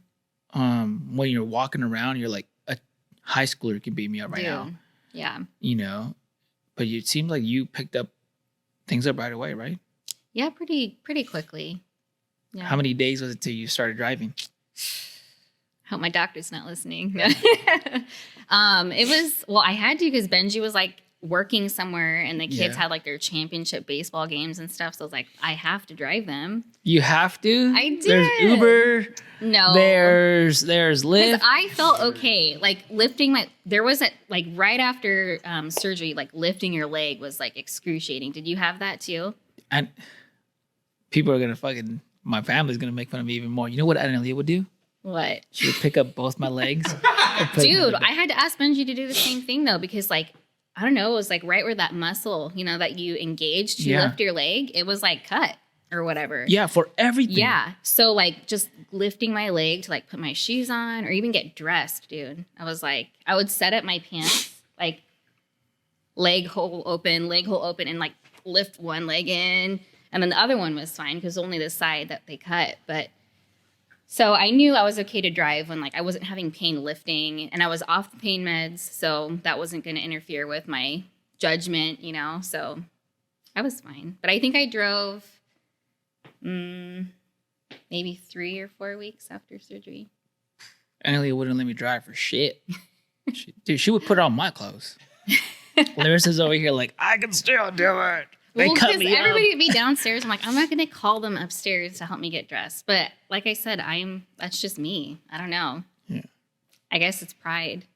you're walking around, you're like a high schooler can beat me up right now. Yeah. You know, but it seems like you picked up things up right away, right? Yeah, pretty quickly. Yeah. How many days was it till you started driving? Hope my doctor's not listening. It was, well, I had to because Benji was like working somewhere and the kids had like their championship baseball games and stuff. So I was like, I have to drive them. You have to? I did. There's Uber. No. There's Lyft. I felt okay. Like lifting there was like right after surgery, like lifting your leg was like excruciating. Did you have that too? And people are going to my family's going to make fun of me even more. You know what Annalie would do? What? She would pick up both my legs. Dude, I had to ask Benji to do the same thing though, because like, I don't know, it was like right where that muscle, you know, that you engaged to lift your leg, it was like cut or whatever. Yeah, for everything. Yeah. So like just lifting my leg to like put my shoes on or even get dressed, dude. I was like, I would set up my pants, like leg hole open, and like lift one leg in. And then the other one was fine because only the side that they cut. But so I knew I was okay to drive when like I wasn't having pain lifting and I was off the pain meds. So that wasn't going to interfere with my judgment, you know, so I was fine. But I think I drove maybe 3 or 4 weeks after surgery. Annalie wouldn't let me drive for shit. She would put on my clothes. Larissa's over here like, I can still do it. Well, because everybody would be downstairs. I'm like, I'm not going to call them upstairs to help me get dressed. But like I said, that's just me. I don't know. Yeah. I guess it's pride.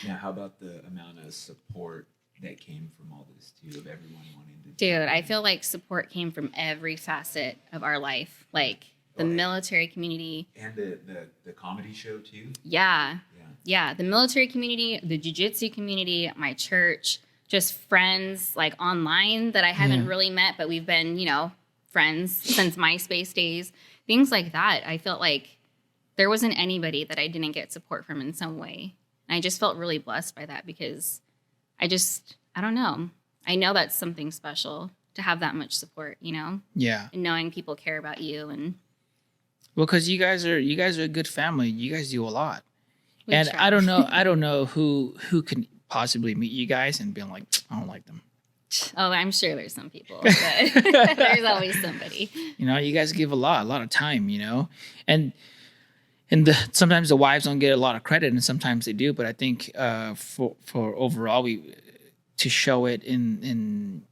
Now, how about the amount of support that came from all this too, of everyone wanting to Dude, I feel like support came from every facet of our life. Like the military community. And the comedy show too? Yeah. The military community, the jiu-jitsu community, my church. Just friends like online that I haven't really met, but we've been, you know, friends since MySpace days. Things like that. I felt like there wasn't anybody that I didn't get support from in some way. And I just felt really blessed by that because I don't know. I know that's something special to have that much support, you know? Yeah. And knowing people care about you and well, because you guys are a good family. You guys do a lot. And try. I don't know who can possibly meet you guys and be like, I don't like them. Oh, I'm sure there's some people, but there's always somebody. You know, you guys give a lot of time, you know, and sometimes the wives don't get a lot of credit, and sometimes they do. But I think for overall, to show it in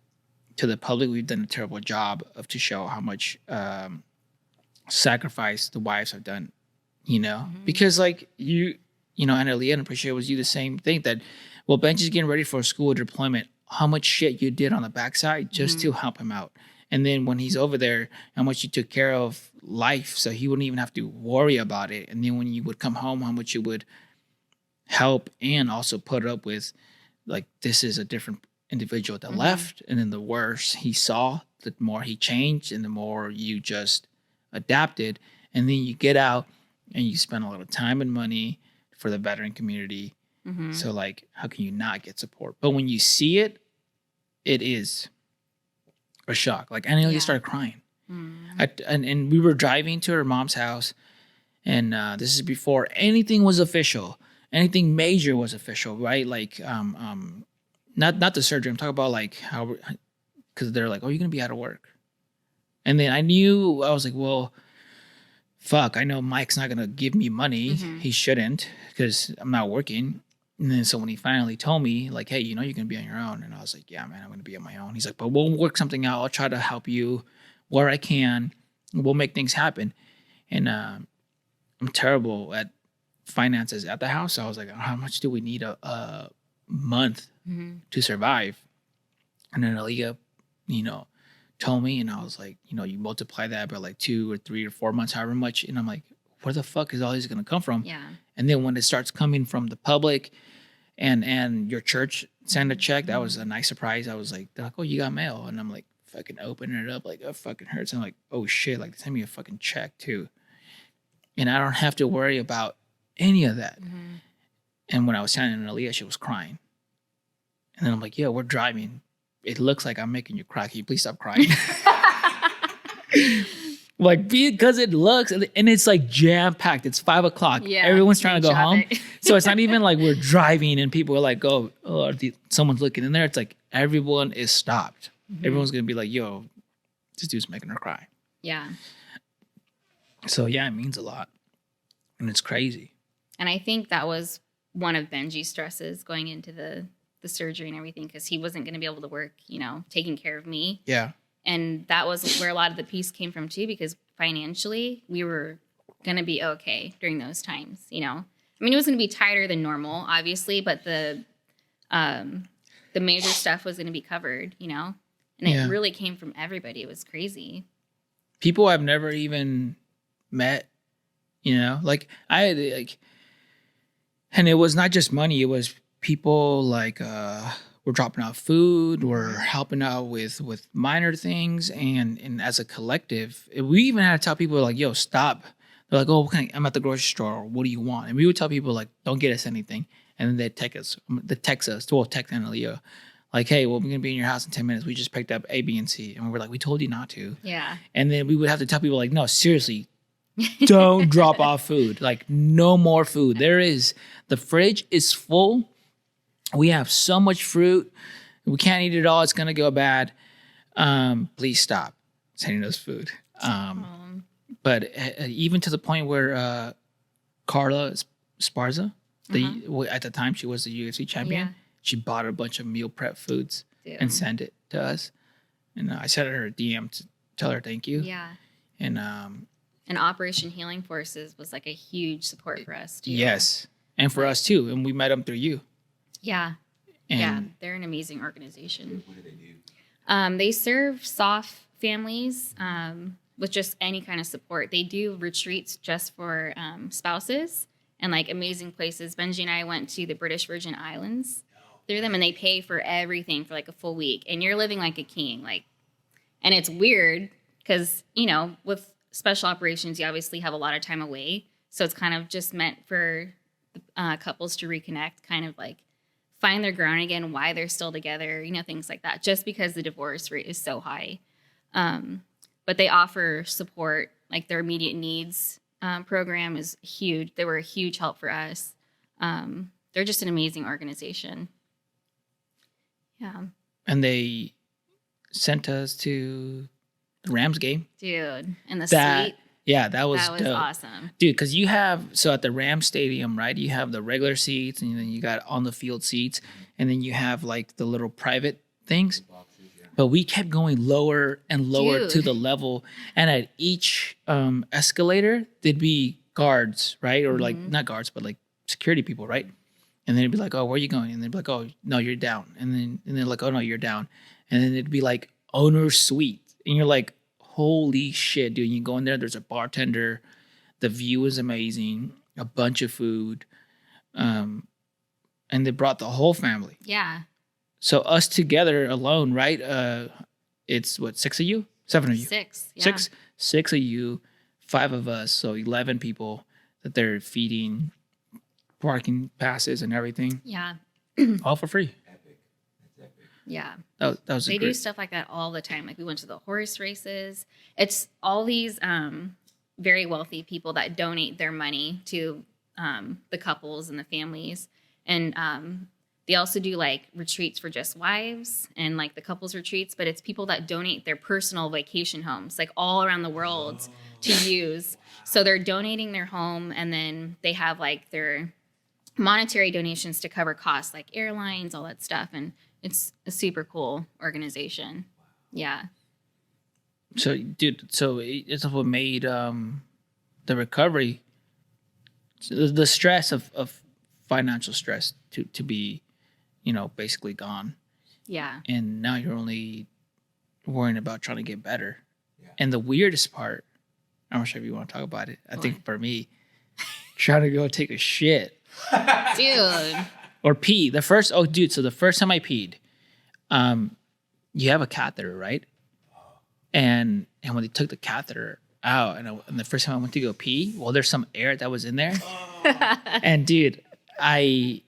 to the public, we've done a terrible job to show how much sacrifice the wives have done, you know, because like you know, Anna Leah, and I'm pretty sure it was you the same thing that. Well, Bench is getting ready for a school deployment. How much shit you did on the backside just to help him out. And then when he's over there, how much you took care of life so he wouldn't even have to worry about it. And then when you would come home, how much you would help and also put up with, like, this is a different individual that left. And then the worse he saw, the more he changed and the more you just adapted. And then you get out and you spend a lot of time and money for the veteran community. So like, how can you not get support? But when you see it, it is a shock. Like Annelia started crying. And we were driving to her mom's house, and this is before anything was official, anything major was official, right? Like, not the surgery. I'm talking about like how, because they're like, oh, you're gonna be out of work, and then I was like, well, fuck, I know Mike's not gonna give me money. He shouldn't, because I'm not working. And then so when he finally told me, like, hey, you're gonna be on your own, and I was like, yeah, man, I'm gonna be on my own. He's like, but we'll work something out. I'll try to help you where I can. We'll make things happen. And I'm terrible at finances at the house. So I was like, how much do we need a month to survive? And then Aaliyah, told me, and I was like, you multiply that by like 2 or 3 or 4 months, however much. And I'm like, where the fuck is all this going to come from? Yeah. And then when it starts coming from the public and your church sent a check, that was a nice surprise. I was like, they're like, oh, you got mail. And I'm like, fucking opening it up, like, it fucking hurts. I'm like, oh shit, like, send me a fucking check too. And I don't have to worry about any of that. And when I was telling Aaliyah, she was crying. And then I'm like, yeah, we're driving. It looks like I'm making you cry. Can you please stop crying? Like, because it looks, and it's like jam packed. It's 5 o'clock. Yeah, everyone's trying to go home. So it's not even like we're driving and people are like, someone's looking in there. It's like everyone is stopped. Everyone's going to be like, yo, this dude's making her cry. Yeah. So yeah, it means a lot. And it's crazy. And I think that was one of Benji's stresses going into the surgery and everything, because he wasn't going to be able to work, taking care of me. Yeah. And that was where a lot of the peace came from too, because financially we were going to be okay during those times, I mean, it was going to be tighter than normal, obviously, but the major stuff was going to be covered, and it really came from everybody. It was crazy. People I've never even met, like I had like, and it was not just money. It was people like, we're dropping out food, we're helping out with minor things, and as a collective, we even had to tell people like, yo, stop. They're like, oh, I'm at the grocery store. What do you want? And we would tell people like, don't get us anything. And then they'd text us, text Annalia, like, hey, well, we're gonna be in your house in 10 minutes. We just picked up A, B, and C. And we're like, we told you not to. Yeah. And then we would have to tell people like, no, seriously, don't drop off food. Like, no more food. The fridge is full. We have so much fruit. We can't eat it all. It's going to go bad. Please stop sending us food. But even to the point where Carla Sparza, at the time she was the UFC champion, she bought a bunch of meal prep foods and sent it to us. And I sent her a DM to tell her thank you. Yeah. And Operation Healing Forces was like a huge support for us too. Yes. And for us too. And we met them through you. Yeah. And they're an amazing organization. What do they do? They serve SOF families with just any kind of support. They do retreats just for spouses and like amazing places. Benji and I went to the British Virgin Islands through them, and they pay for everything for like a full week, and you're living like a king. And it's weird because with special operations, you obviously have a lot of time away, so it's kind of just meant for couples to reconnect, kind of like find their ground again, why they're still together, things like that, just because the divorce rate is so high. But they offer support, like their immediate needs program is huge. They were a huge help for us. They're just an amazing organization. Yeah. And they sent us to the Rams game. Dude, in the suite. Yeah, that was dope. Awesome. Dude, because you have, so at the Rams Stadium, right, you have the regular seats, and then you got on the field seats, and then you have like the little private things. But we kept going lower and lower to the level. And at each escalator, there'd be guards, right? Or like, not guards, but like security people, right? And then it'd be like, oh, where are you going? And they'd be like, oh, no, you're down. And then like, oh, no, you're down. And then it'd be like owner's suite. And you're like, holy shit, dude. You go in there, there's a bartender. The view is amazing. A bunch of food. And they brought the whole family. Yeah. So us together alone, right? It's what, 6 of you? 7 of you? 6. Yeah. 6 of you, 5 of us. So 11 people that they're feeding parking passes and everything, Yeah. all for free. Epic. That's epic. Yeah. That was a They great. do stuff like that all the time. Like we went to the horse races. It's all these very wealthy people that donate their money to the couples and the families. And they also do like retreats for just wives and like the couples retreats, but it's people that donate their personal vacation homes, like all around the world to use. So they're donating their home, and then they have like their monetary donations to cover costs like airlines, all that stuff. And it's a super cool organization. Yeah. So, dude, it's what made the recovery, the stress of financial stress to be, basically gone. Yeah. And now you're only worrying about trying to get better. Yeah. And the weirdest part, I'm not sure if you want to talk about it. I What? think for me, trying to go take a shit Dude. or pee. So the first time I peed, you have a catheter, right? And when they took the catheter out, and the first time I went to go pee, well, there's some air that was in there, and dude, I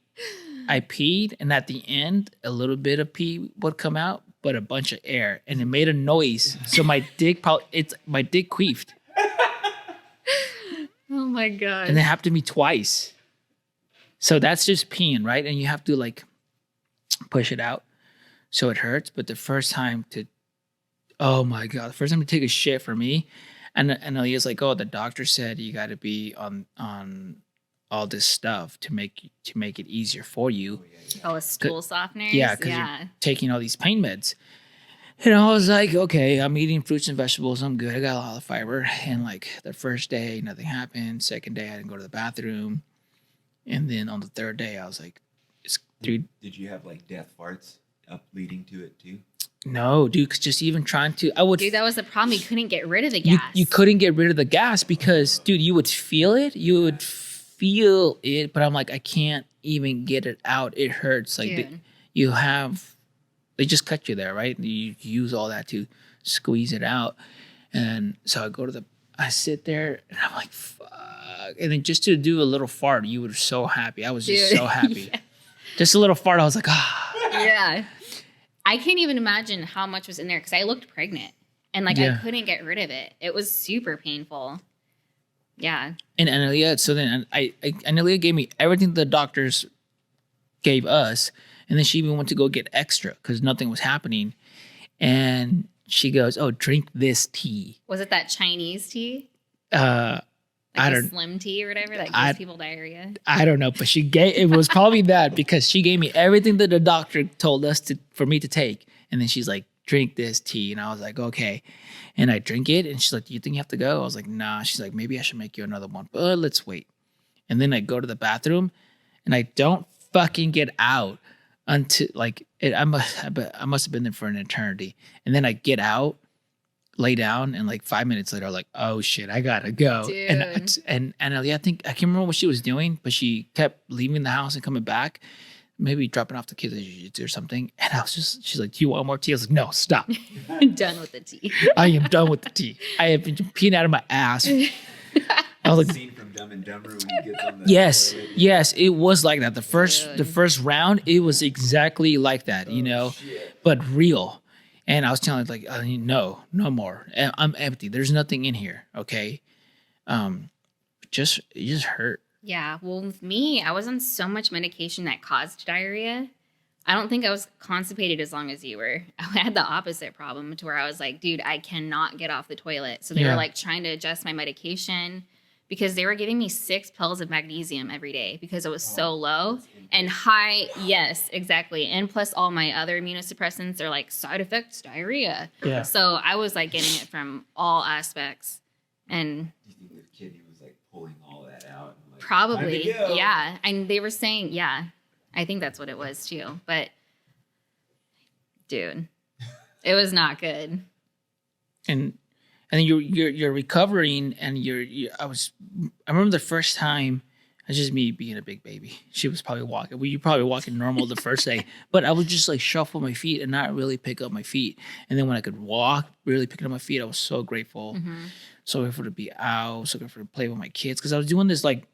peed, and at the end, a little bit of pee would come out, but a bunch of air, and it made a noise. So my dick queefed, Oh my God. and it happened to me twice. So that's just peeing, right? And you have to like push it out, so it hurts. But the first time oh my God, the first time to take a shit for me, and Aaliyah's like, oh, the doctor said you got to be on all this stuff to make it easier for you. Oh, a stool softeners? Yeah, because you're taking all these pain meds. And I was like, okay, I'm eating fruits and vegetables. I'm good. I got a lot of fiber. And like the first day, nothing happened. Second day, I didn't go to the bathroom. And then on the third day, I was like, dude. Did you have like death farts up leading to it too? No, dude, 'cause just even trying to, Dude, that was the problem. You couldn't get rid of the gas. you couldn't get rid of the gas because, dude, you would feel it. You would feel it. But I'm like, I can't even get it out. It hurts. Like Dude. they just cut you there, right? You use all that to squeeze it out. And so I sit there and I'm like, fuck. And then just to do a little fart, you were so happy. I was just so happy. Yeah. Just a little fart. I was like, ah. Yeah. I can't even imagine how much was in there because I looked pregnant and like I couldn't get rid of it. It was super painful. Yeah. And Aaliyah, so then Aaliyah gave me everything the doctors gave us. And then she even went to go get extra because nothing was happening. And she goes, oh, drink this tea. Was it that Chinese tea? I Like don't- a slim tea or whatever that gives people diarrhea? I don't know, but it was probably that because she gave me everything that the doctor told us for me to take. And then she's like, drink this tea. And I was like, okay. And I drink it. And she's like, do you think you have to go? I was like, nah. She's like, maybe I should make you another one, but let's wait. And then I go to the bathroom and I don't fucking get out until like, I must have been there for an eternity. And then I get out, lay down, and like 5 minutes later, I'm like, oh shit, I gotta go. Dude. And I think I can't remember what she was doing, but she kept leaving the house and coming back, maybe dropping off the kids at jiu-jitsu or something. And she's like, do you want more tea? I was like, no, stop. I'm done with the tea. I am done with the tea. I have been peeing out of my ass. I was like, Scene from Dumb and Dumber when he gets on the yes, toilet. yes, it was like that. The Dude. first round, it was exactly like that, but real. And I was telling her, like, no more. I'm empty. There's nothing in here. Okay. It just hurt. Yeah. Well, with me, I was on so much medication that caused diarrhea. I don't think I was constipated as long as you were. I had the opposite problem to where I was like, dude, I cannot get off the toilet. So they were like trying to adjust my medication because they were giving me 6 pills of magnesium every day because it was so low and high. Yes, exactly. And plus all my other immunosuppressants are like side effects, diarrhea. Yeah. So I was like getting it from all aspects. And Do you think the kid he was like pulling all that out? And, like, probably, time to go? yeah. And they were saying, yeah, I think that's what it was too. But dude, it was not good. And then you're recovering, and I remember the first time. It's just me being a big baby. She was probably walking. Well, you probably walking normal the first day, but I would just like shuffle my feet and not really pick up my feet. And then when I could walk, really picking up my feet, I was so grateful. So grateful to be out, so grateful to play with my kids because I was doing this like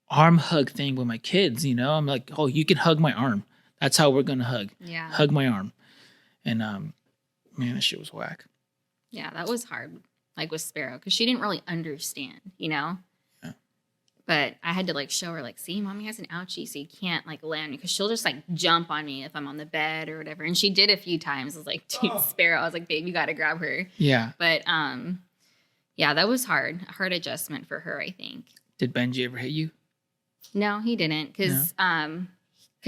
arm hug thing with my kids, you know? I'm like, oh, you can hug my arm. That's how we're going to hug. Yeah. Hug my arm. And, man, that shit was whack. Yeah, that was hard, like with Sparrow, because she didn't really understand, you know? Yeah. But I had to like show her, like, see, mommy has an ouchie, so you can't like land me, because she'll just like jump on me if I'm on the bed or whatever. And she did a few times. I was like, dude, Sparrow. I was like, babe, you got to grab her. Yeah. But yeah, that was hard. A hard adjustment for her, I think. Did Benji ever hit you? No, he didn't, because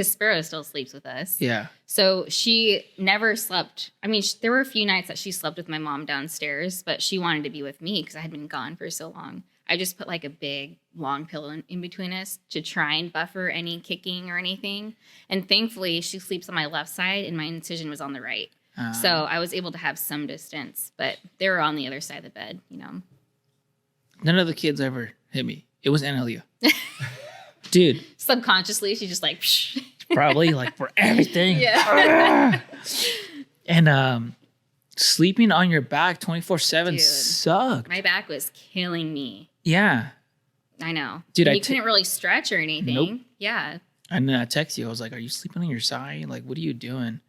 Sparrow still sleeps with us. Yeah. So she never slept. I mean, there were a few nights that she slept with my mom downstairs, but she wanted to be with me because I had been gone for so long. I just put like a big, long pillow in between us to try and buffer any kicking or anything. And thankfully, she sleeps on my left side and my incision was on the right. So I was able to have some distance, but they were on the other side of the bed, you know. None of the kids ever hit me. It was Annalia. Dude. Subconsciously, she just like... Psh. Probably like for everything. Yeah. And sleeping on your back 24/7 sucked. My back was killing me. Yeah. I know. Dude, you couldn't really stretch or anything. Nope. Yeah. And then I text you. I was like, are you sleeping on your side? Like, what are you doing?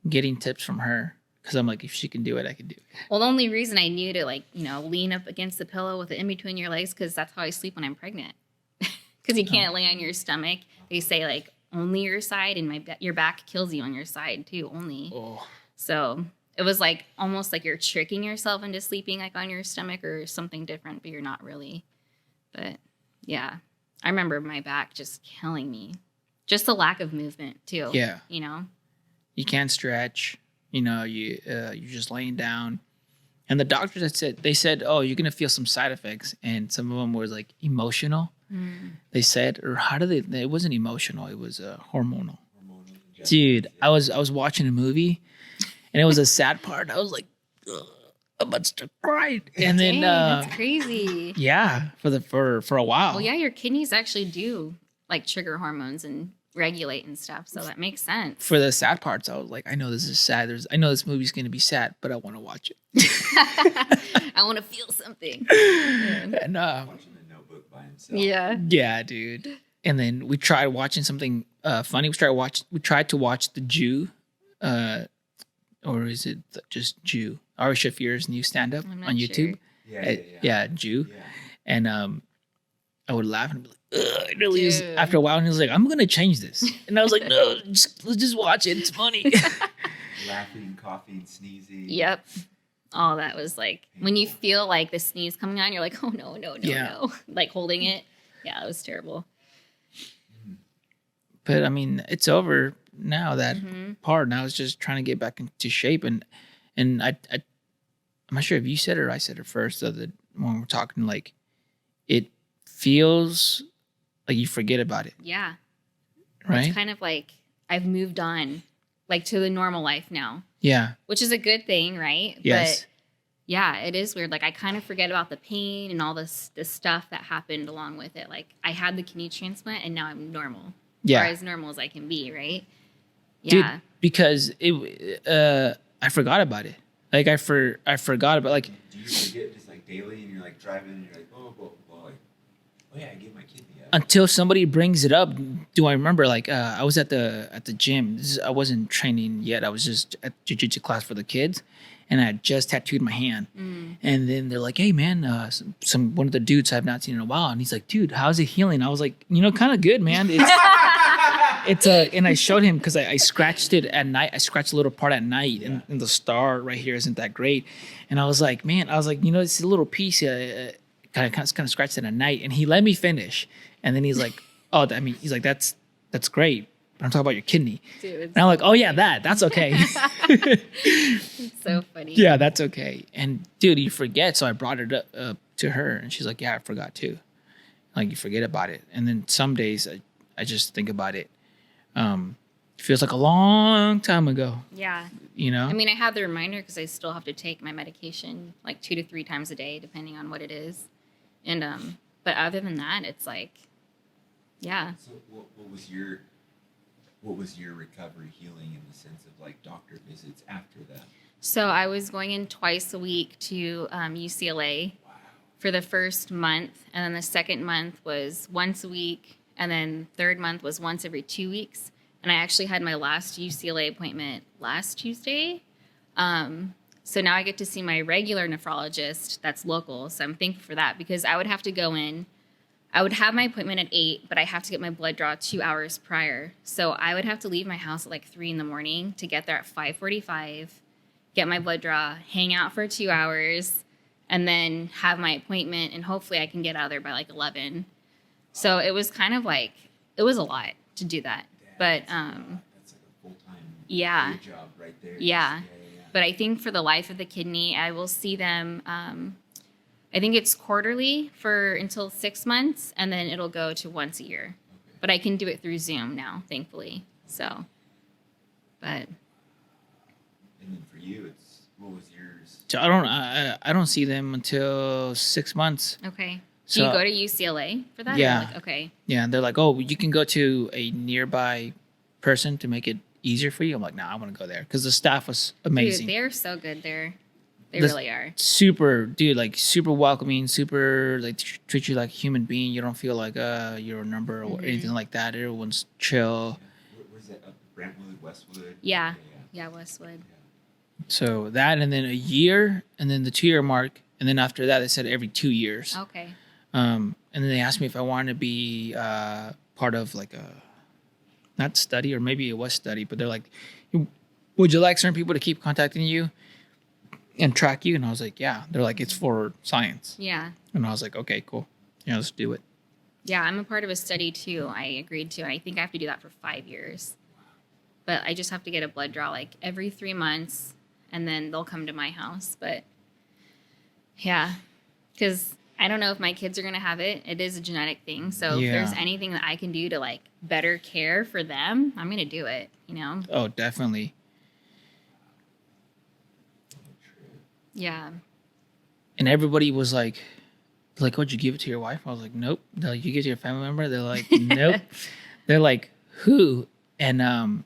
Getting tips from her. Because I'm like, if she can do it, I can do it. Well, the only reason I knew to like, you know, lean up against the pillow with it in between your legs, because that's how I sleep when I'm pregnant. Because you can't lay on your stomach. They say like only your side, and your back kills you on your side too, only. Oh. So it was like almost like you're tricking yourself into sleeping like on your stomach or something different, but you're not really. But yeah, I remember my back just killing me. Just the lack of movement too. Yeah. You know? You can't stretch. You know, you're just laying down. And the doctors they said, oh, you're gonna feel some side effects, and some of them were like emotional. They said, or how did they? It wasn't emotional. It was hormonal. Dude, I was watching a movie, and it was a sad part. I was like, I'm about to cry. And then, Dang, that's crazy. Yeah, for a while. Well, yeah, your kidneys actually do like trigger hormones and regulate and stuff, so that makes sense. For the sad parts, I was like, I know this is sad. I know this movie's gonna be sad, but I want to watch it. I want to feel something. And Watching the Notebook by himself. yeah, dude. And then we tried watching something funny. We tried to watch The Jew, or is it just Jew? Ari Shafir's new stand-up on YouTube. Sure. Yeah, Jew. Yeah. And I would laugh and be like, ugh. And he was, after a while, and he was like, I'm gonna change this. And I was like, no, let's just watch it. It's funny. Laughing, coughing, sneezing. Yep. All that was like when you feel like the sneeze coming on, you're like, oh no, like holding it. Yeah, it was terrible. But I mean, it's over now. That part now is just trying to get back into shape. And I'm not sure if you said it or I said it first. That when we're talking, like it feels like you forget about it. Yeah. Right. It's kind of like I've moved on, like to the normal life now. Yeah. Which is a good thing, right? Yes. But yeah, it is weird. Like I kind of forget about the pain and all the stuff that happened along with it. Like I had the kidney transplant and now I'm normal. Yeah. Or as normal as I can be, right? Dude, Yeah. because I forgot about it. Like I forgot about like. Do you forget just like daily, and you're like driving, and you're like, oh yeah, I gave my kidney up. Until somebody brings it up, do I remember? Like I was at the gym. I wasn't training yet. I was just at jiu-jitsu class for the kids, and I had just tattooed my hand. And then they're like, "Hey, man, one of the dudes I've not seen in a while," and he's like, "Dude, how's it healing?" I was like, kind of good, man. It's and I showed him because I scratched it at night. I scratched a little part at night, and the star right here isn't that great. And I was like, man, it's a little piece. Kind of scratched it at night, and he let me finish. And then he's like, "Oh, he's like, that's great, but I'm talking about your kidney." Dude, and I'm like, "Oh yeah, that's okay." It's so funny. Yeah, that's okay. And dude, you forget. So I brought it up to her, and she's like, "Yeah, I forgot too." Like you forget about it, and then some days I just think about it. It feels like a long time ago. Yeah. I mean, I have the reminder because I still have to take my medication like 2 to 3 times a day, depending on what it is. And but other than that, it's like, yeah. So what was your recovery healing in the sense of like doctor visits after that? So I was going in twice a week to UCLA. Wow. for the first month, and then the second month was once a week, and then third month was once every 2 weeks. And I actually had my last UCLA appointment last Tuesday. So now I get to see my regular nephrologist that's local. So I'm thankful for that, because I would have to go in. I would have my appointment at 8, but I have to get my blood draw 2 hours prior. So I would have to leave my house at like 3 in the morning to get there at 5:45, get my blood draw, hang out for 2 hours, and then have my appointment. And hopefully I can get out of there by like 11. So it was kind of like, it was a lot to do that. But that's like a full-time yeah. day job right there. Yeah. But I think for the life of the kidney, I will see them. I think it's quarterly for until 6 months, and then it'll go to once a year. Okay. But I can do it through Zoom now, thankfully. So, but. And then for you, what was yours? So I don't see them until 6 months. Okay. So, do you go to UCLA for that? Yeah. Like, okay. Yeah, they're like, oh, you can go to a nearby person to make it easier for you. I'm like, nah, I want to go there because the staff was amazing. Dude, they're so good there. They The- really are. Super, dude, like super welcoming, super like treat you like a human being. You don't feel like you're a number or anything like that. Everyone's chill. Where's that up? Brentwood, Westwood? Yeah. Yeah, Westwood. So that, and then a year, and then the 2-year mark, and then after that, they said every 2 years. Okay. And then they asked me if I wanted to be part of like a not study, or maybe it was study, but they're like, would you like certain people to keep contacting you and track you? And I was like, yeah. They're like, it's for science. Yeah. And I was like, okay, cool. Yeah, let's do it. Yeah, I'm a part of a study too. I agreed to. I think I have to do that for 5 years. But I just have to get a blood draw like every 3 months, and then they'll come to my house. But yeah, because I don't know if my kids are going to have it. It is a genetic thing. So if there's anything that I can do to like better care for them, I'm going to do it, you know? Oh, definitely. Yeah. And everybody was like, would you give it to your wife? I was like, nope. They're like, you give it to your family member? They're like, nope. They're like, who? And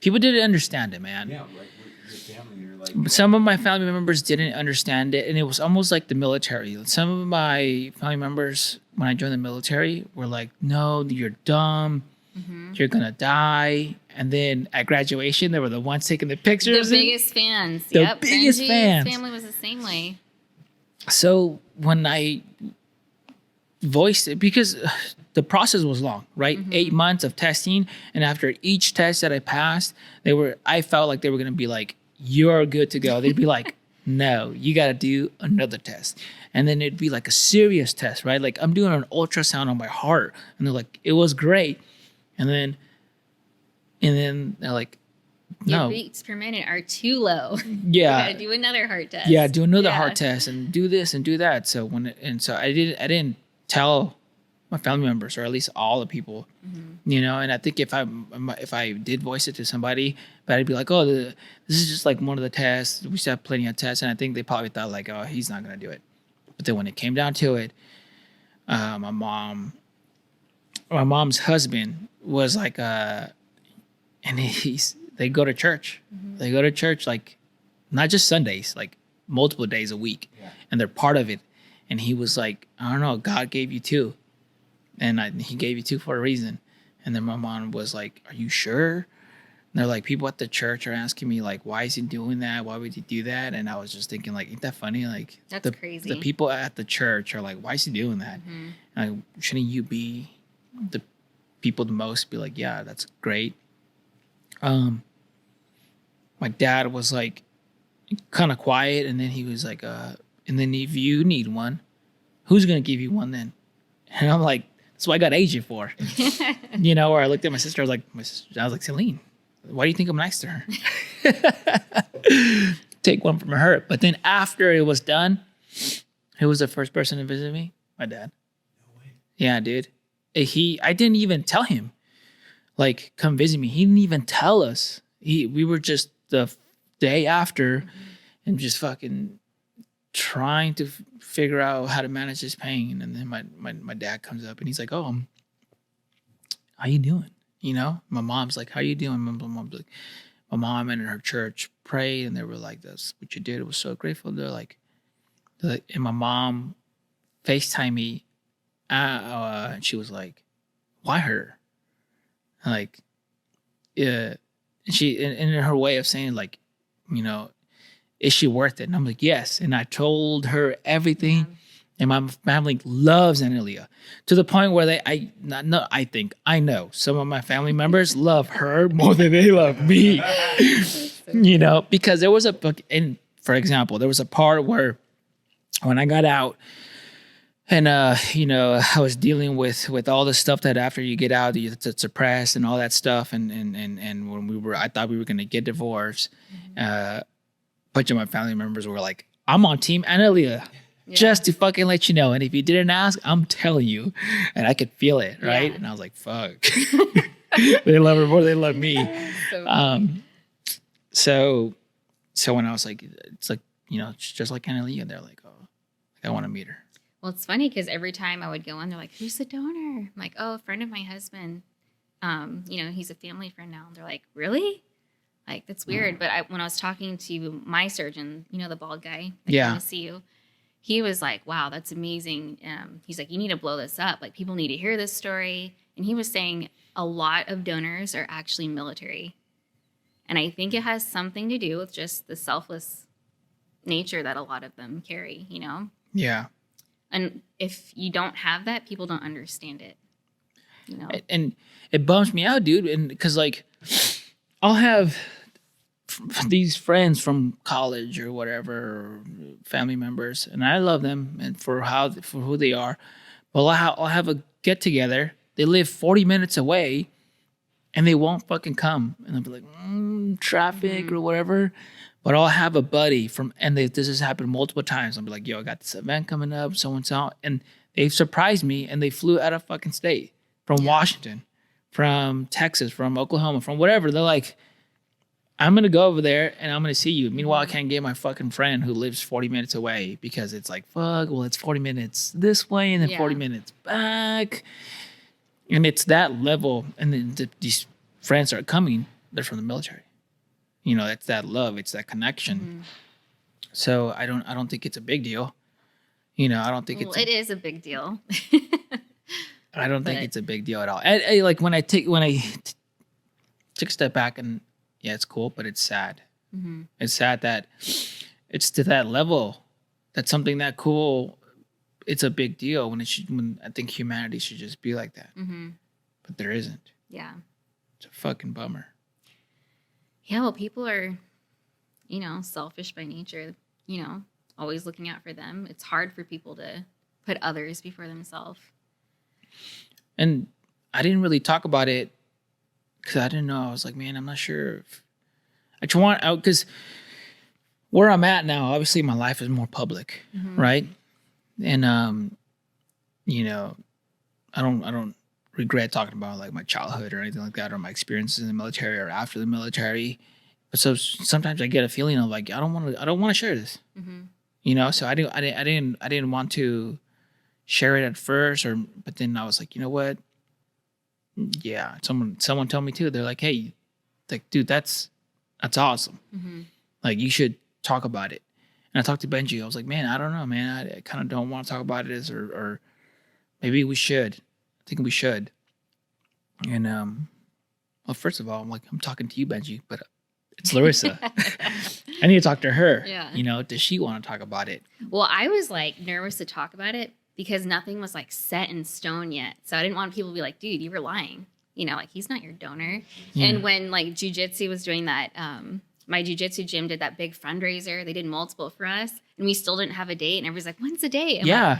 people didn't understand it, man. Yeah, like your family, you're like. Some of my family members didn't understand it, and it was almost like the military. Some of my family members, when I joined the military, were like, no, you're dumb. Mm-hmm. You're going to die. And then at graduation, they were the ones taking the pictures. The biggest fans. The biggest Benji's fans. family was the same way. So when I voiced it, because the process was long, right? 8 months of testing. And after each test that I passed, I felt like they were going to be like, you're good to go. They'd be like, no, you got to do another test. And then it'd be like a serious test, right? Like I'm doing an ultrasound on my heart. And they're like, it was great. And then they're like, no. Your beats per minute are too low. Yeah. You got to do another heart test. Yeah, do another heart test and do this and do that. So I didn't tell my family members, or at least all the people, you know. And I think if I did voice it to somebody, but I'd be like, oh, this is just like one of the tests. We still have plenty of tests, and I think they probably thought like, oh, he's not gonna do it. But then when it came down to it, my mom's husband was like, and they go to church. They go to church like not just Sundays, like multiple days a week, and they're part of it. And he was like, I don't know, God gave you two. And he gave you two for a reason. And then my mom was like, are you sure? And they're like, people at the church are asking me, like, why is he doing that? Why would he do that? And I was just thinking, like, ain't that funny? Like, that's crazy. The people at the church are like, why is he doing that? Like, shouldn't you be the people the most? Be like, yeah, that's great. My dad was like kind of quiet. And then he was like, and then if you need one, who's going to give you one then? And I'm like, that's what I got Asia for. You know, or I looked at my sister, I was like, Celine, why do you think I'm nice to her? Take one from her. But then after it was done, who was the first person to visit me? My dad. No way. Yeah, dude. I didn't even tell him, like, come visit me. He didn't even tell us. We were just the day after and just fucking trying to figure out how to manage his pain. And then my dad comes up and he's like, oh, how you doing? You know, my mom's like, how you doing? My mom's like, my mom and her church prayed and they were like, that's what you did. It was so grateful. They're like, and my mom FaceTime me. And she was like, "Why her?" Like, yeah. She in her way of saying like, you know, is she worth it? And I'm like, yes. And I told her everything. Yeah. And my family loves Anelia to the point where I know some of my family members love her more than they love me. You know, because there was a book, and for example, there was a part where when I got out and you know, I was dealing with all the stuff that after you get out, you get suppressed and all that stuff, and when I thought we were gonna get divorced, a bunch of my family members were like, "I'm on Team Anelia." Yeah. Just to fucking let you know. And if you didn't ask, I'm telling you. And I could feel it, right? Yeah. And I was like, fuck. They love her more than they love me. So when I was like, it's like, you know, it's just like Anelia. They're like, oh, I want to meet her. Well, it's funny because every time I would go in, they're like, who's the donor? I'm like, oh, a friend of my husband. You know, he's a family friend now. And they're like, really? Like, that's weird. But when I was talking to my surgeon, you know, the bald guy that came to see you, he was like, wow, that's amazing. He's like, you need to blow this up. Like, people need to hear this story. And he was saying a lot of donors are actually military. And I think it has something to do with just the selfless nature that a lot of them carry, you know? Yeah. And if you don't have that, people don't understand it, you know? And it bums me out, dude. And because, like, I'll have these friends from college or whatever, or family members, and I love them and for who they are. But I'll have a get together. They live 40 minutes away, and they won't fucking come. And they'll be like, traffic or whatever. But I'll have a buddy this has happened multiple times. I'll be like, yo, I got this event coming up, so and so, and they've surprised me, and they flew out of fucking state from Washington, from Texas, from Oklahoma, from whatever. They're like, I'm going to go over there and I'm going to see you. Meanwhile, I can't get my fucking friend who lives 40 minutes away because it's like, fuck, well, it's 40 minutes this way and then 40 minutes back. And it's that level. And then these friends are coming. They're from the military. You know, it's that love. It's that connection. So I don't think it's a big deal. You know, I don't think it is a big deal. I don't think it's a big deal at all. I like when I take a step back and, yeah, it's cool, but it's sad. It's sad that it's to that level that something that cool, it's a big deal when I think humanity should just be like that. But there isn't. Yeah. It's a fucking bummer. Yeah, well, people are, you know, selfish by nature, you know, always looking out for them. It's hard for people to put others before themselves. And I didn't really talk about it because I didn't know. I was like, man, I'm not sure if I just want out, because where I'm at now, obviously my life is more public, right? And you know, I don't regret talking about like my childhood or anything like that, or my experiences in the military or after the military. But so sometimes I get a feeling of like I don't want to share this, you know. So I didn't want to share it at first, but then I was like, you know what? Yeah, someone told me too. They're like, hey, like, dude, that's awesome. Like, you should talk about it. And I talked to Benji. I was like, man, I don't know, man. I kind of don't want to talk about it, or maybe we should. I think we should. And well, first of all, I'm talking to you, Benji, but it's Larissa. I need to talk to her. Yeah. You know, does she want to talk about it? Well, I was like nervous to talk about it because nothing was like set in stone yet. So I didn't want people to be like, dude, you were lying. You know, like, he's not your donor. Yeah. And when like jiu-jitsu was doing that, my jiu-jitsu gym did that big fundraiser. They did multiple for us, and we still didn't have a date. And everybody's like, when's the date? I'm like,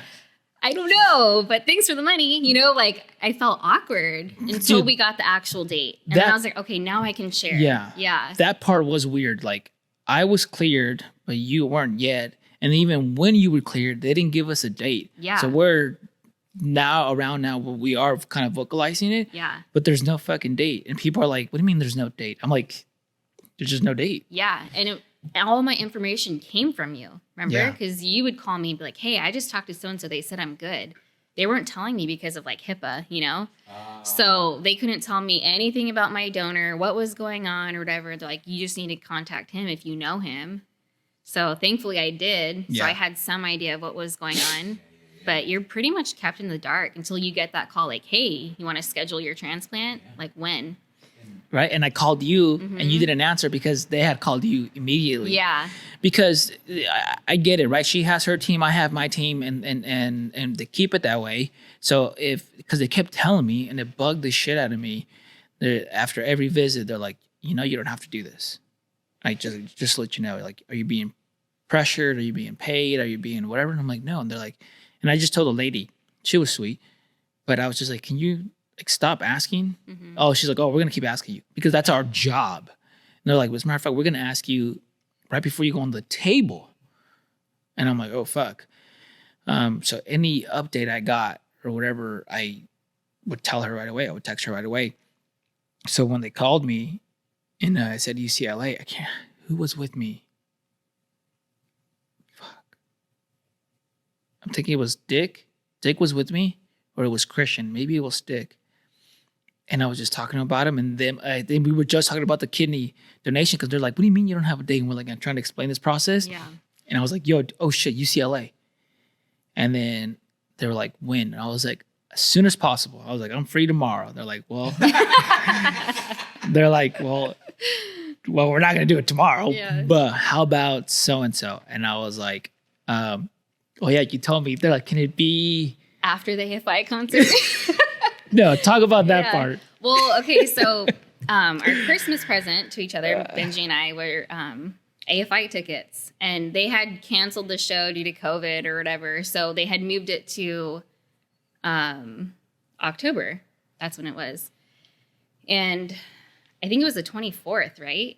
I don't know, but thanks for the money. You know, like, I felt awkward until we got the actual date. And then I was like, okay, now I can share. Yeah. Yeah. That part was weird. Like, I was cleared, but you weren't yet. And even when you were cleared, they didn't give us a date. Yeah. So we're now we are kind of vocalizing it. Yeah. But there's no fucking date. And people are like, what do you mean there's no date? I'm like, there's just no date. Yeah. And all my information came from you. Remember? Because you would call me and be like, hey, I just talked to so-and-so. They said I'm good. They weren't telling me because of like HIPAA, you know? So they couldn't tell me anything about my donor, what was going on or whatever. They're like, you just need to contact him if you know him. So thankfully I did. Yeah. So I had some idea of what was going on. But you're pretty much kept in the dark until you get that call like, hey, you want to schedule your transplant? Yeah. Like when? Right. And I called you and you didn't answer because they had called you immediately. Yeah. Because I get it, right? She has her team, I have my team, and they keep it that way. So because they kept telling me and it bugged the shit out of me, after every visit, they're like, you don't have to do this. I just let you know, like, are you being pressured? Are you being paid? Are you being whatever? And I'm like, no. And they're like, and I just told the lady, she was sweet, but I was just like, can you like stop asking? Oh, she's like, oh, we're gonna keep asking you because that's our job. And they're like, as a matter of fact, we're gonna ask you right before you go on the table. And I'm like, oh fuck. So any update I got or whatever, I would tell her right away. I would text her right away. So when they called me and I said UCLA, who was with me? Fuck. I'm thinking it was Dick. Dick was with me, or it was Christian. Maybe it was Dick. And I was just talking about him, and then we were just talking about the kidney donation because they're like, "What do you mean you don't have a date?" And we're like, I'm trying to explain this process. Yeah. And I was like, "Yo, oh shit, UCLA." And then they were like, "When?" And I was like, "As soon as possible." I was like, "I'm free tomorrow." They're like, "Well," well, we're not gonna do it tomorrow, Yeah. but how about so and so? And I was like, "Oh yeah, you told me." They're like, "Can it be After the AFI concert? no?" Talk about that Yeah. part. Well, okay, so our Christmas present to each other, Benji and I, were AFI tickets, and they had canceled the show due to COVID or whatever, so they had moved it to October. That's when it was. And I think it was the 24th, right?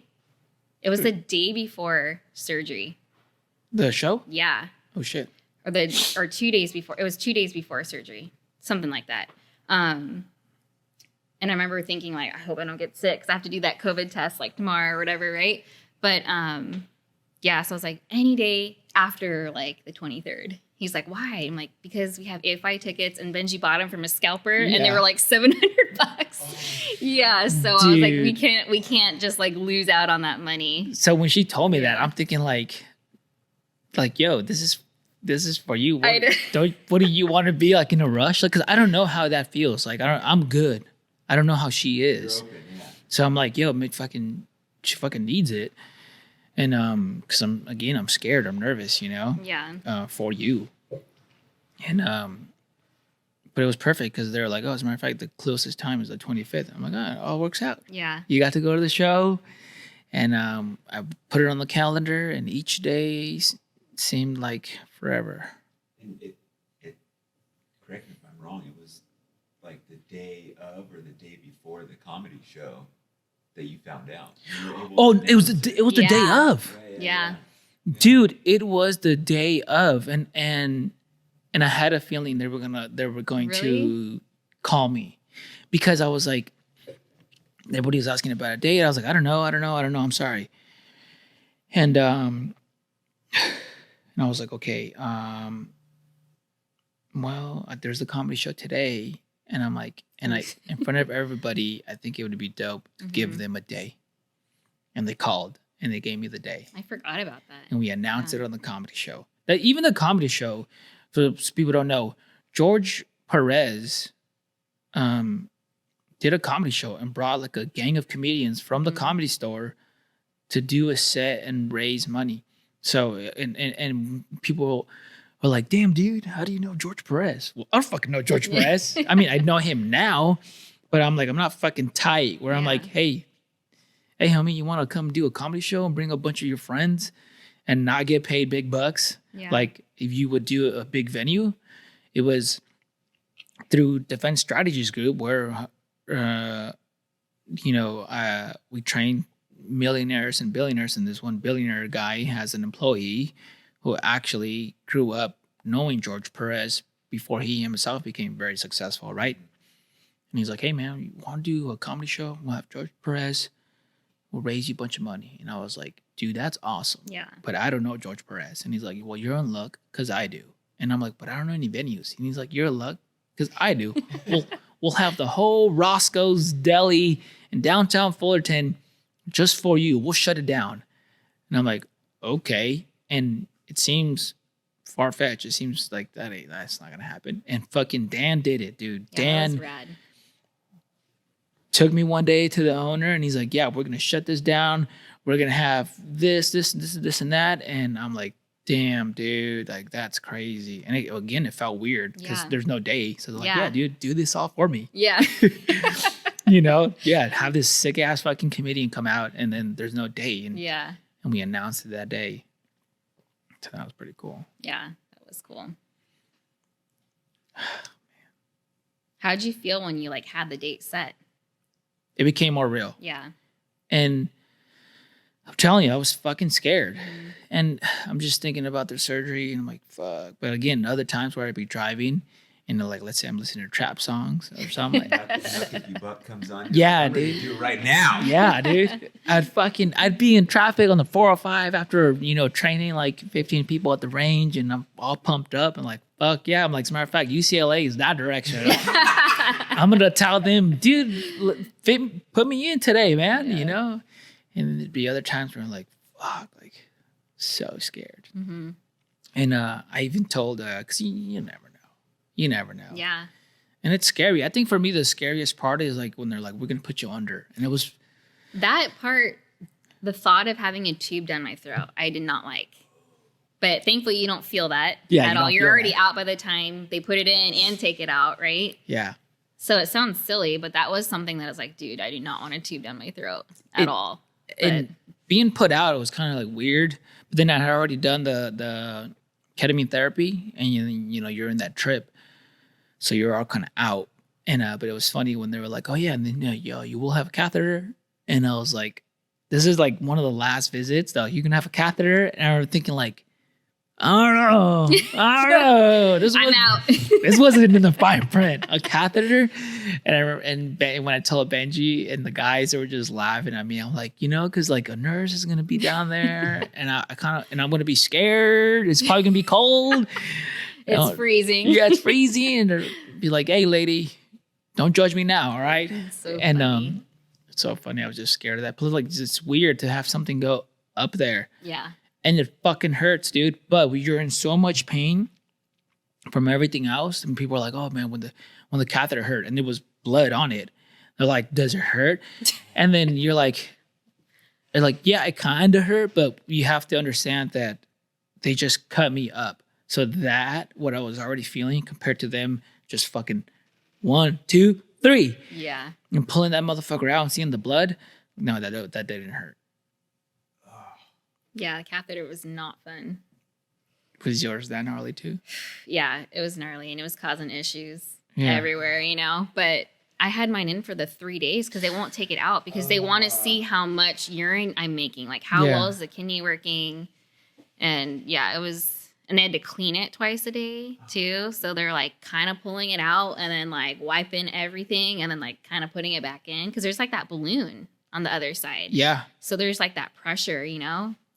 It was the day before surgery. The show? Yeah. Oh shit. Or 2 days before. It was 2 days before surgery. Something like that. And I remember thinking, like, I hope I don't get sick because I have to do that COVID test like tomorrow or whatever, right? But yeah, so I was like, any day after like the 23rd. He's like, why? I'm like, because we have AFI tickets and Benji bought them from a scalper and they Yeah. were like $700. Yeah, so I was like, we can't just like lose out on that money. So when she told me that, Yeah. I'm thinking like, yo, this is for you. I What do you want to be like in a rush? Like, cause I don't know how that feels. Like, I'm good. I don't know how she is. You're open, yeah. So I'm like, yo, she fucking needs it. And cause I'm scared. I'm nervous, Yeah. for you. And but it was perfect because they were like, oh, as a matter of fact, the closest time is the 25th. I'm like, oh, it all works out. Yeah. You got to go to the show, and I put it on the calendar, and each day seemed like forever. And it correct me if I'm wrong, it was like the day of or the day before the comedy show that you found out. You were able Oh, to it was announce it was the day Yeah. of, Yeah. dude. It was the day of, and I had a feeling they were going to Really? call me because I was like, everybody was asking about a date. I was like, I don't know. I'm sorry. And I was like, okay, well, there's a comedy show today. And I'm like, and I, in front of everybody, I think it would be dope to give them a day. And they called and they gave me the day. I forgot about that. And we announced it on the comedy show. That even the comedy show, for people who don't know, George Perez did a comedy show and brought like a gang of comedians from the comedy store to do a set and raise money. So and people were like, damn, dude, how do you know George Perez? Well, I don't fucking know George Perez. I mean, I know him now, but I'm like, I'm not fucking tight where I'm Yeah. like, hey, homie, you want to come do a comedy show and bring a bunch of your friends and not get paid big bucks? Yeah. Like if you would do a big venue, it was through Defense Strategies Group where, we train millionaires and billionaires. And this one billionaire guy has an employee who actually grew up knowing George Perez before he himself became very successful, right? And he's like, hey, man, you want to do a comedy show? We'll have George Perez. We'll raise you a bunch of money. And I was like, dude, that's awesome. Yeah. But I don't know George Perez. And he's like, well, you're in luck because I do. And I'm like, but I don't know any venues. And he's like, you're in luck because I do. We'll have the whole Roscoe's Deli in downtown Fullerton just for you. We'll shut it down. And I'm like, okay. And it seems far fetched. It seems like that's not gonna happen. And fucking Dan did it, dude. Yeah, that Dan was rad. took me one day to the owner, and he's like, "Yeah, we're gonna shut this down. We're gonna have this, and that." And I'm like, "Damn, dude, like that's crazy." And it felt weird because Yeah. there's no day. So they're like, Yeah. "Yeah, dude, do this all for me." Yeah. Have this sick ass fucking comedian come out, and then there's no day, and Yeah. and we announced it that day. So that was pretty cool. Yeah. That was cool. How'd you feel when you like had the date set? It became more real. Yeah. And I'm telling you, I was fucking scared. And I'm just thinking about the surgery, and I'm like, fuck. But again, other times where I'd be driving, and like, let's say I'm listening to trap songs or something like that. If you buck comes on, Yeah, I'm ready dude. to do it right now. Yeah, dude. I'd be in traffic on the 405 after, training like 15 people at the range, and I'm all pumped up and like, fuck yeah. I'm like, as a matter of fact, UCLA is that direction. I'm going to tell them, dude, put me in today, man, And there'd be other times where I'm like, fuck, like so scared. Mm-hmm. And I even told, because you never know. You never know. Yeah. And it's scary. I think for me, the scariest part is like when they're like, we're going to put you under. And it was, That part, the thought of having a tube down my throat, I did not like. But thankfully, you don't feel that at all. You're already out by the time they put it in and take it out, right? yeah. So it sounds silly, but that was something that I was like, dude, I do not want a tube down my throat at all. And being put out, it was kind of like weird. But then I had already done the ketamine therapy, and you're in that trip, so you're all kind of out. And but it was funny when they were like, "Oh yeah," and then you will have a catheter, and I was like, "This is like one of the last visits, though. You can have a catheter," and I was thinking like, I don't know. I'm out. This wasn't in the fine print. A catheter, and I remember, and when I told Benji and the guys, they were just laughing at me. I'm like, because like a nurse is gonna be down there, and I kind of, and I'm gonna be scared. It's probably gonna be cold. It's freezing. Yeah, it's freezing, and they'll be like, "Hey, lady, don't judge me now, all right?" It's so and funny. it's so funny. I was just scared of that. Plus, like, it's weird to have something go up there. Yeah. And it fucking hurts, dude. But you're in so much pain from everything else, and people are like, "Oh man, when the catheter hurt and there was blood on it," they're like, "Does it hurt?" And then they're like, "Yeah, it kind of hurt, but you have to understand that they just cut me up. So that what I was already feeling compared to them just fucking 1, 2, 3, Yeah. and pulling that motherfucker out and seeing the blood. No, that didn't hurt. Yeah, the catheter was not fun. Was yours that gnarly too? Yeah, it was gnarly and it was causing issues Yeah. everywhere, But I had mine in for the 3 days because they won't take it out because they want to see how much urine I'm making. Like, how well is the kidney working? And yeah, it was, and they had to clean it twice a day too. So they're like kind of pulling it out and then like wiping everything and then like kind of putting it back in because there's like that balloon on the other side. Yeah. So there's like that pressure,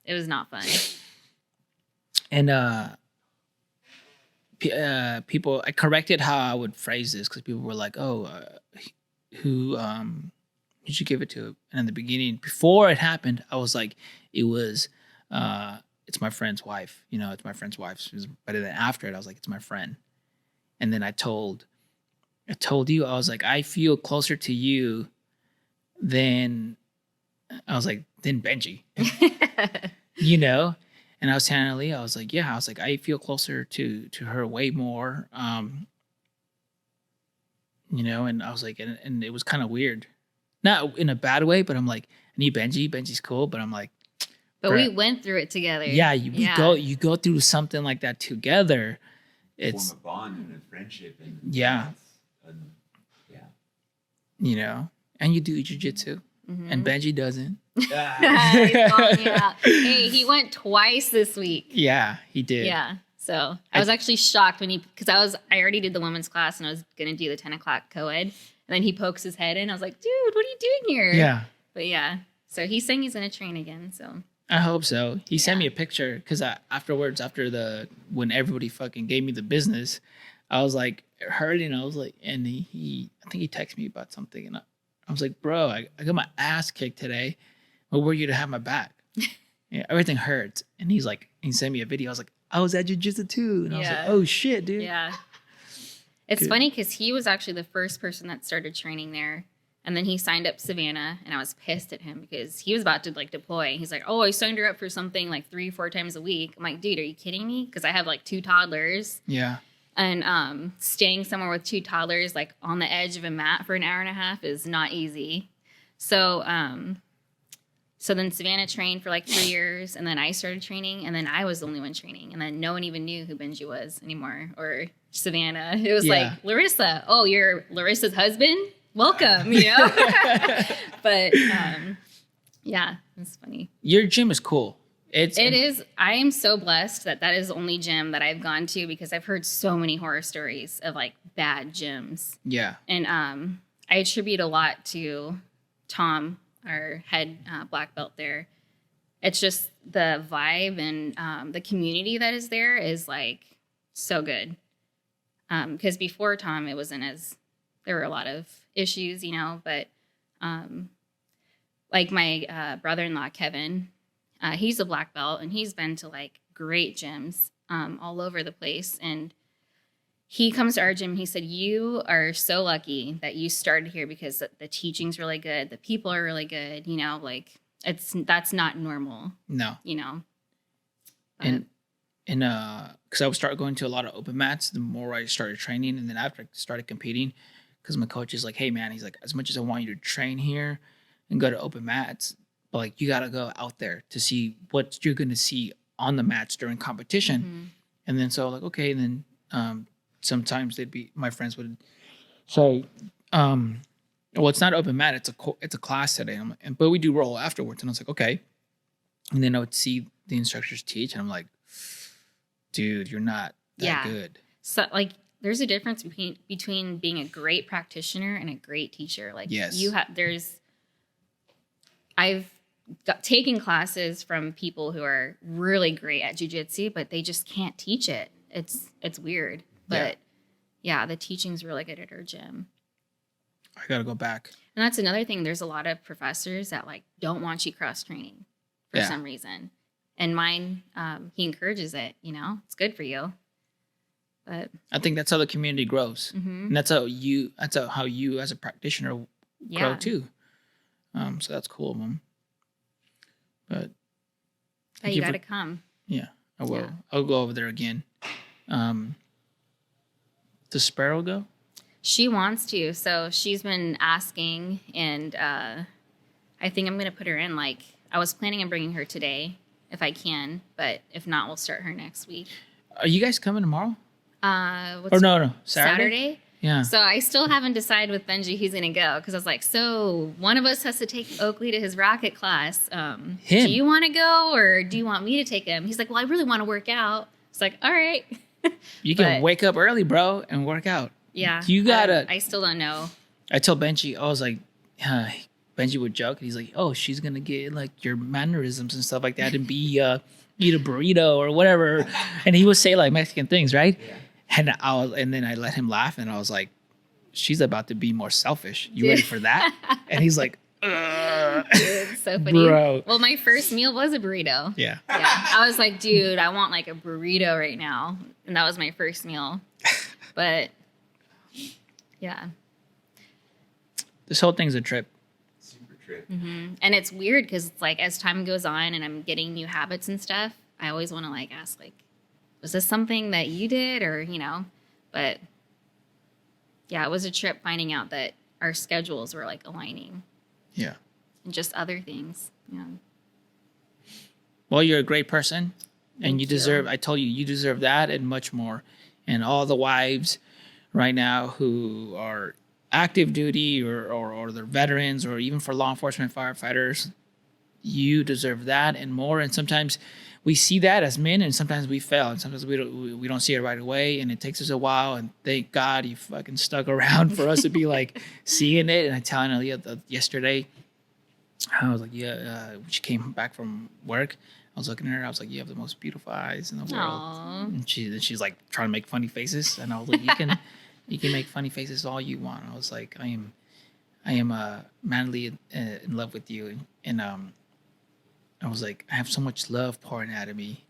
It was not fun. And people, I corrected how I would phrase this because people were like, "Oh, who did you give it to?" And in the beginning, before it happened, I was like, "It was, it's my friend's wife. It's my friend's wife." But then after it, I was like, "It's my friend." And then I told you, I was like, "I feel closer to you than," I was like, "than Benji." And I was telling Lee, I was like, yeah, I feel closer to her way more. And I was like, and it was kind of weird. Not in a bad way, but I'm like, I need Benji. Benji's cool, but I'm like, But we went through it together. Yeah, you go through something like that together. It's form a bond and a friendship and yeah. And you do jujitsu. Mm-hmm. And Benji doesn't. He's calling you out. Hey, he went twice this week. Yeah, he did. Yeah. So I was actually shocked because I already did the women's class and I was going to do the 10 o'clock co-ed. And then he pokes his head in. I was like, dude, what are you doing here? Yeah. But yeah. So he's saying he's going to train again. So I hope so. He sent me a picture because afterwards, when everybody fucking gave me the business, I was like hurting. I was like, and I think he texted me about something, and I was like, bro, I got my ass kicked today. Where were you to have my back? Yeah, everything hurts. And he sent me a video. I was like, I was at jiu-jitsu too. And I was like, Yeah. oh shit, dude. Yeah. It's Good. funny because he was actually the first person that started training there. And then he signed up Savannah, and I was pissed at him because he was about to like deploy. He's like, oh, I signed her up for something like 3-4 times a week. I'm like, dude, are you kidding me? Because I have like 2 toddlers. Yeah. And staying somewhere with 2 toddlers, like on the edge of a mat for an hour and a half is not easy. So, so then Savannah trained for like 3 years, and then I started training, and then I was the only one training, and then no one even knew who Benji was anymore, or Savannah. It was like, Larissa, oh, you're Larissa's husband? Welcome, you know? But yeah, it's funny. Your gym is cool. It is. I am so blessed that is the only gym that I've gone to because I've heard so many horror stories of like bad gyms. Yeah. And I attribute a lot to Tom, our head black belt there. It's just the vibe and the community that is there is like so good. Because before Tom, it wasn't as, there were a lot of issues, you know, but like my brother-in-law, Kevin, he's a black belt and he's been to like great gyms all over the place. And he comes to our gym. He said, you are so lucky that you started here because the teaching's really good. The people are really good. You know, like that's not normal. No. You know. And because I would start going to a lot of open mats the more I started training, and then after I started competing, because my coach is like, hey man, he's like, as much as I want you to train here and go to open mats, but like you gotta go out there to see what you're gonna see on the mats during competition. Mm-hmm. And then so like, okay, and then sometimes my friends would say, well, it's not open mat, it's a class today. But we do roll afterwards. And I was like, okay. And then I would see the instructors teach, and I'm like, dude, you're not that good. So like there's a difference between being a great practitioner and a great teacher. Like yes. I've taken classes from people who are really great at jiu-jitsu, but they just can't teach it. It's weird. But yeah, the teaching's really good at our gym. I gotta go back. And that's another thing. There's a lot of professors that like don't want you cross training for some reason. And mine, he encourages it, you know, it's good for you. But I think that's how the community grows. Mm-hmm. And that's how you as a practitioner grow too. So that's cool of them. But you got to come. Yeah, I will. Yeah. I'll go over there again. Does Sparrow go? She wants to. So she's been asking, and I think I'm going to put her in. Like, I was planning on bringing her today if I can, but if not, we'll start her next week. Are you guys coming tomorrow? No, Saturday? Yeah. So I still haven't decided with Benji who's going to go, because I was like, so one of us has to take Oakley to his rocket class. Do you want to go, or do you want me to take him? He's like, well, I really want to work out. It's like, all right. You can wake up early, bro, and work out. Yeah. You gotta. I still don't know. I told Benji, I was like, Benji would joke. And he's like, oh, she's going to get like your mannerisms and stuff like that and be eat a burrito or whatever. And he would say like Mexican things, right? Yeah. And then I let him laugh, and I was like, she's about to be more selfish. You ready for that? And he's like, ugh. Dude, so funny. Bro. Well, my first meal was a burrito. Yeah. I was like, dude, I want like a burrito right now. And that was my first meal. But yeah. This whole thing's a trip. Super trip. Mm-hmm. And it's weird because it's like as time goes on and I'm getting new habits and stuff, I always want to like ask like, was this something that you did, or, you know? But yeah, it was a trip finding out that our schedules were like aligning. Yeah. And just other things. Yeah. Well, you're a great person, and you Thank deserve, you. I told you, you deserve that and much more. And all the wives right now who are active duty or they're veterans, or even for law enforcement firefighters, you deserve that and more. And sometimes we see that as men, and sometimes we fail, and sometimes we don't see it right away, and it takes us a while. And thank God you fucking stuck around for us to be like seeing it. And I telling Aaliyah yesterday, I was like, she came back from work. I was looking at her. I was like, you have the most beautiful eyes in the world. Aww. And she's like trying to make funny faces, and I was like, you can make funny faces all you want. I was like, I am madly in love with you, and I was like, I have so much love pouring out of me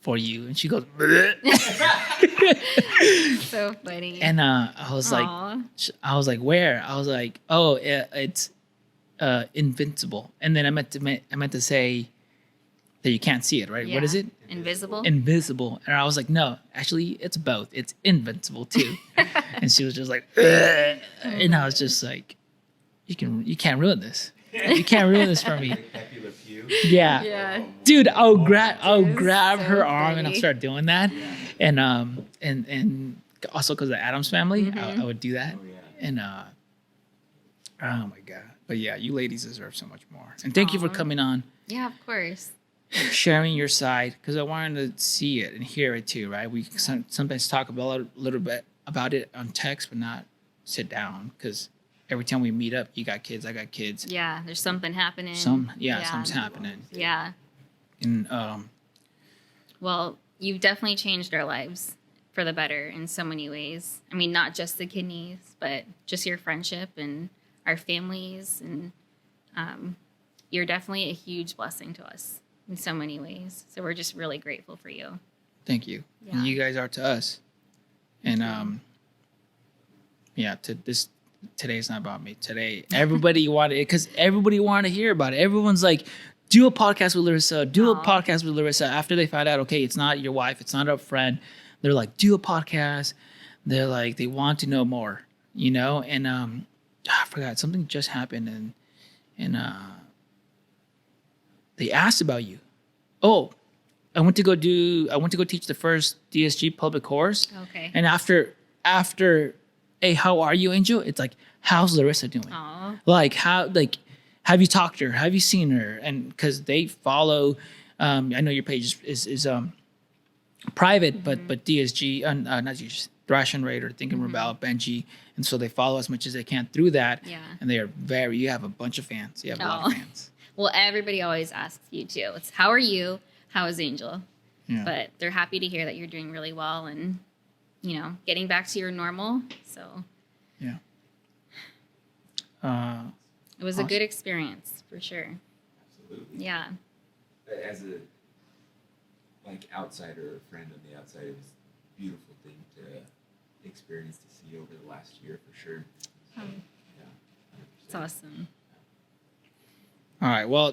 for you. And she goes, "Bleh." So funny. And I was Aw. like, where? I was like, oh, it's invincible. And then I meant to say that you can't see it, right? What is Yeah. it? Invisible. Invisible. And I was like, no, actually, it's both. It's invincible too. And she was just like, "Ugh." And I was just like, you can't ruin this. You can't ruin this for me. Like Pepe Le Pew. Yeah. Yeah. Dude, I'll grab so her arm and I'll funny. start doing that. And and also because of the Adams family, I would do that. Oh yeah. And oh my god. But yeah, you ladies deserve so much more. And thank you for Aw. coming on, Yeah, of course. sharing your side, because I wanted to see it and hear it too, right? We sometimes talk about a little bit about it on text, but not sit down, because every time we meet up, you got kids, I got kids. Yeah, there's something happening. Something's happening. Yeah. And Well, you've definitely changed our lives for the better in so many ways. I mean, not just the kidneys, but just your friendship and our families. And you're definitely a huge blessing to us in so many ways. So we're just really grateful for you. thank you. Yeah. And you guys are to us. And yeah, today's not about me. Today, everybody wanted it because everybody wanted to hear about it. Everyone's like, do a podcast with Larissa. Do a Aw. podcast with Larissa. After they find out, okay, it's not your wife, it's not a friend. They're like, do a podcast. They're like, they want to know more, you know. And I forgot, something just happened, and they asked about you. Oh, I went to go teach the first DSG public course. Okay. And after, hey, how are you, Angel? It's like, how's Larissa doing? Aw. Like, have you talked to her? Have you seen her? And because they follow, I know your page is private, but DSG, not DSG, Thrash and Raider, Thinking Rebel, Benji, and so they follow as much as they can through that. Yeah. And they are you have a bunch of fans. You have a lot of Aw. fans. Well, everybody always asks you too. It's how are you? How is Angel? Yeah. But they're happy to hear that you're doing really well and, you know, getting back to your normal. So Yeah. it was a good experience for sure. Absolutely. Yeah. As a like outsider or friend on the outside, it was a beautiful thing to experience to see over the last year for sure. So, yeah, 100%. It's awesome. All right. Well,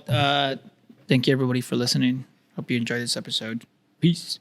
thank you everybody for listening. Hope you enjoyed this episode. Peace.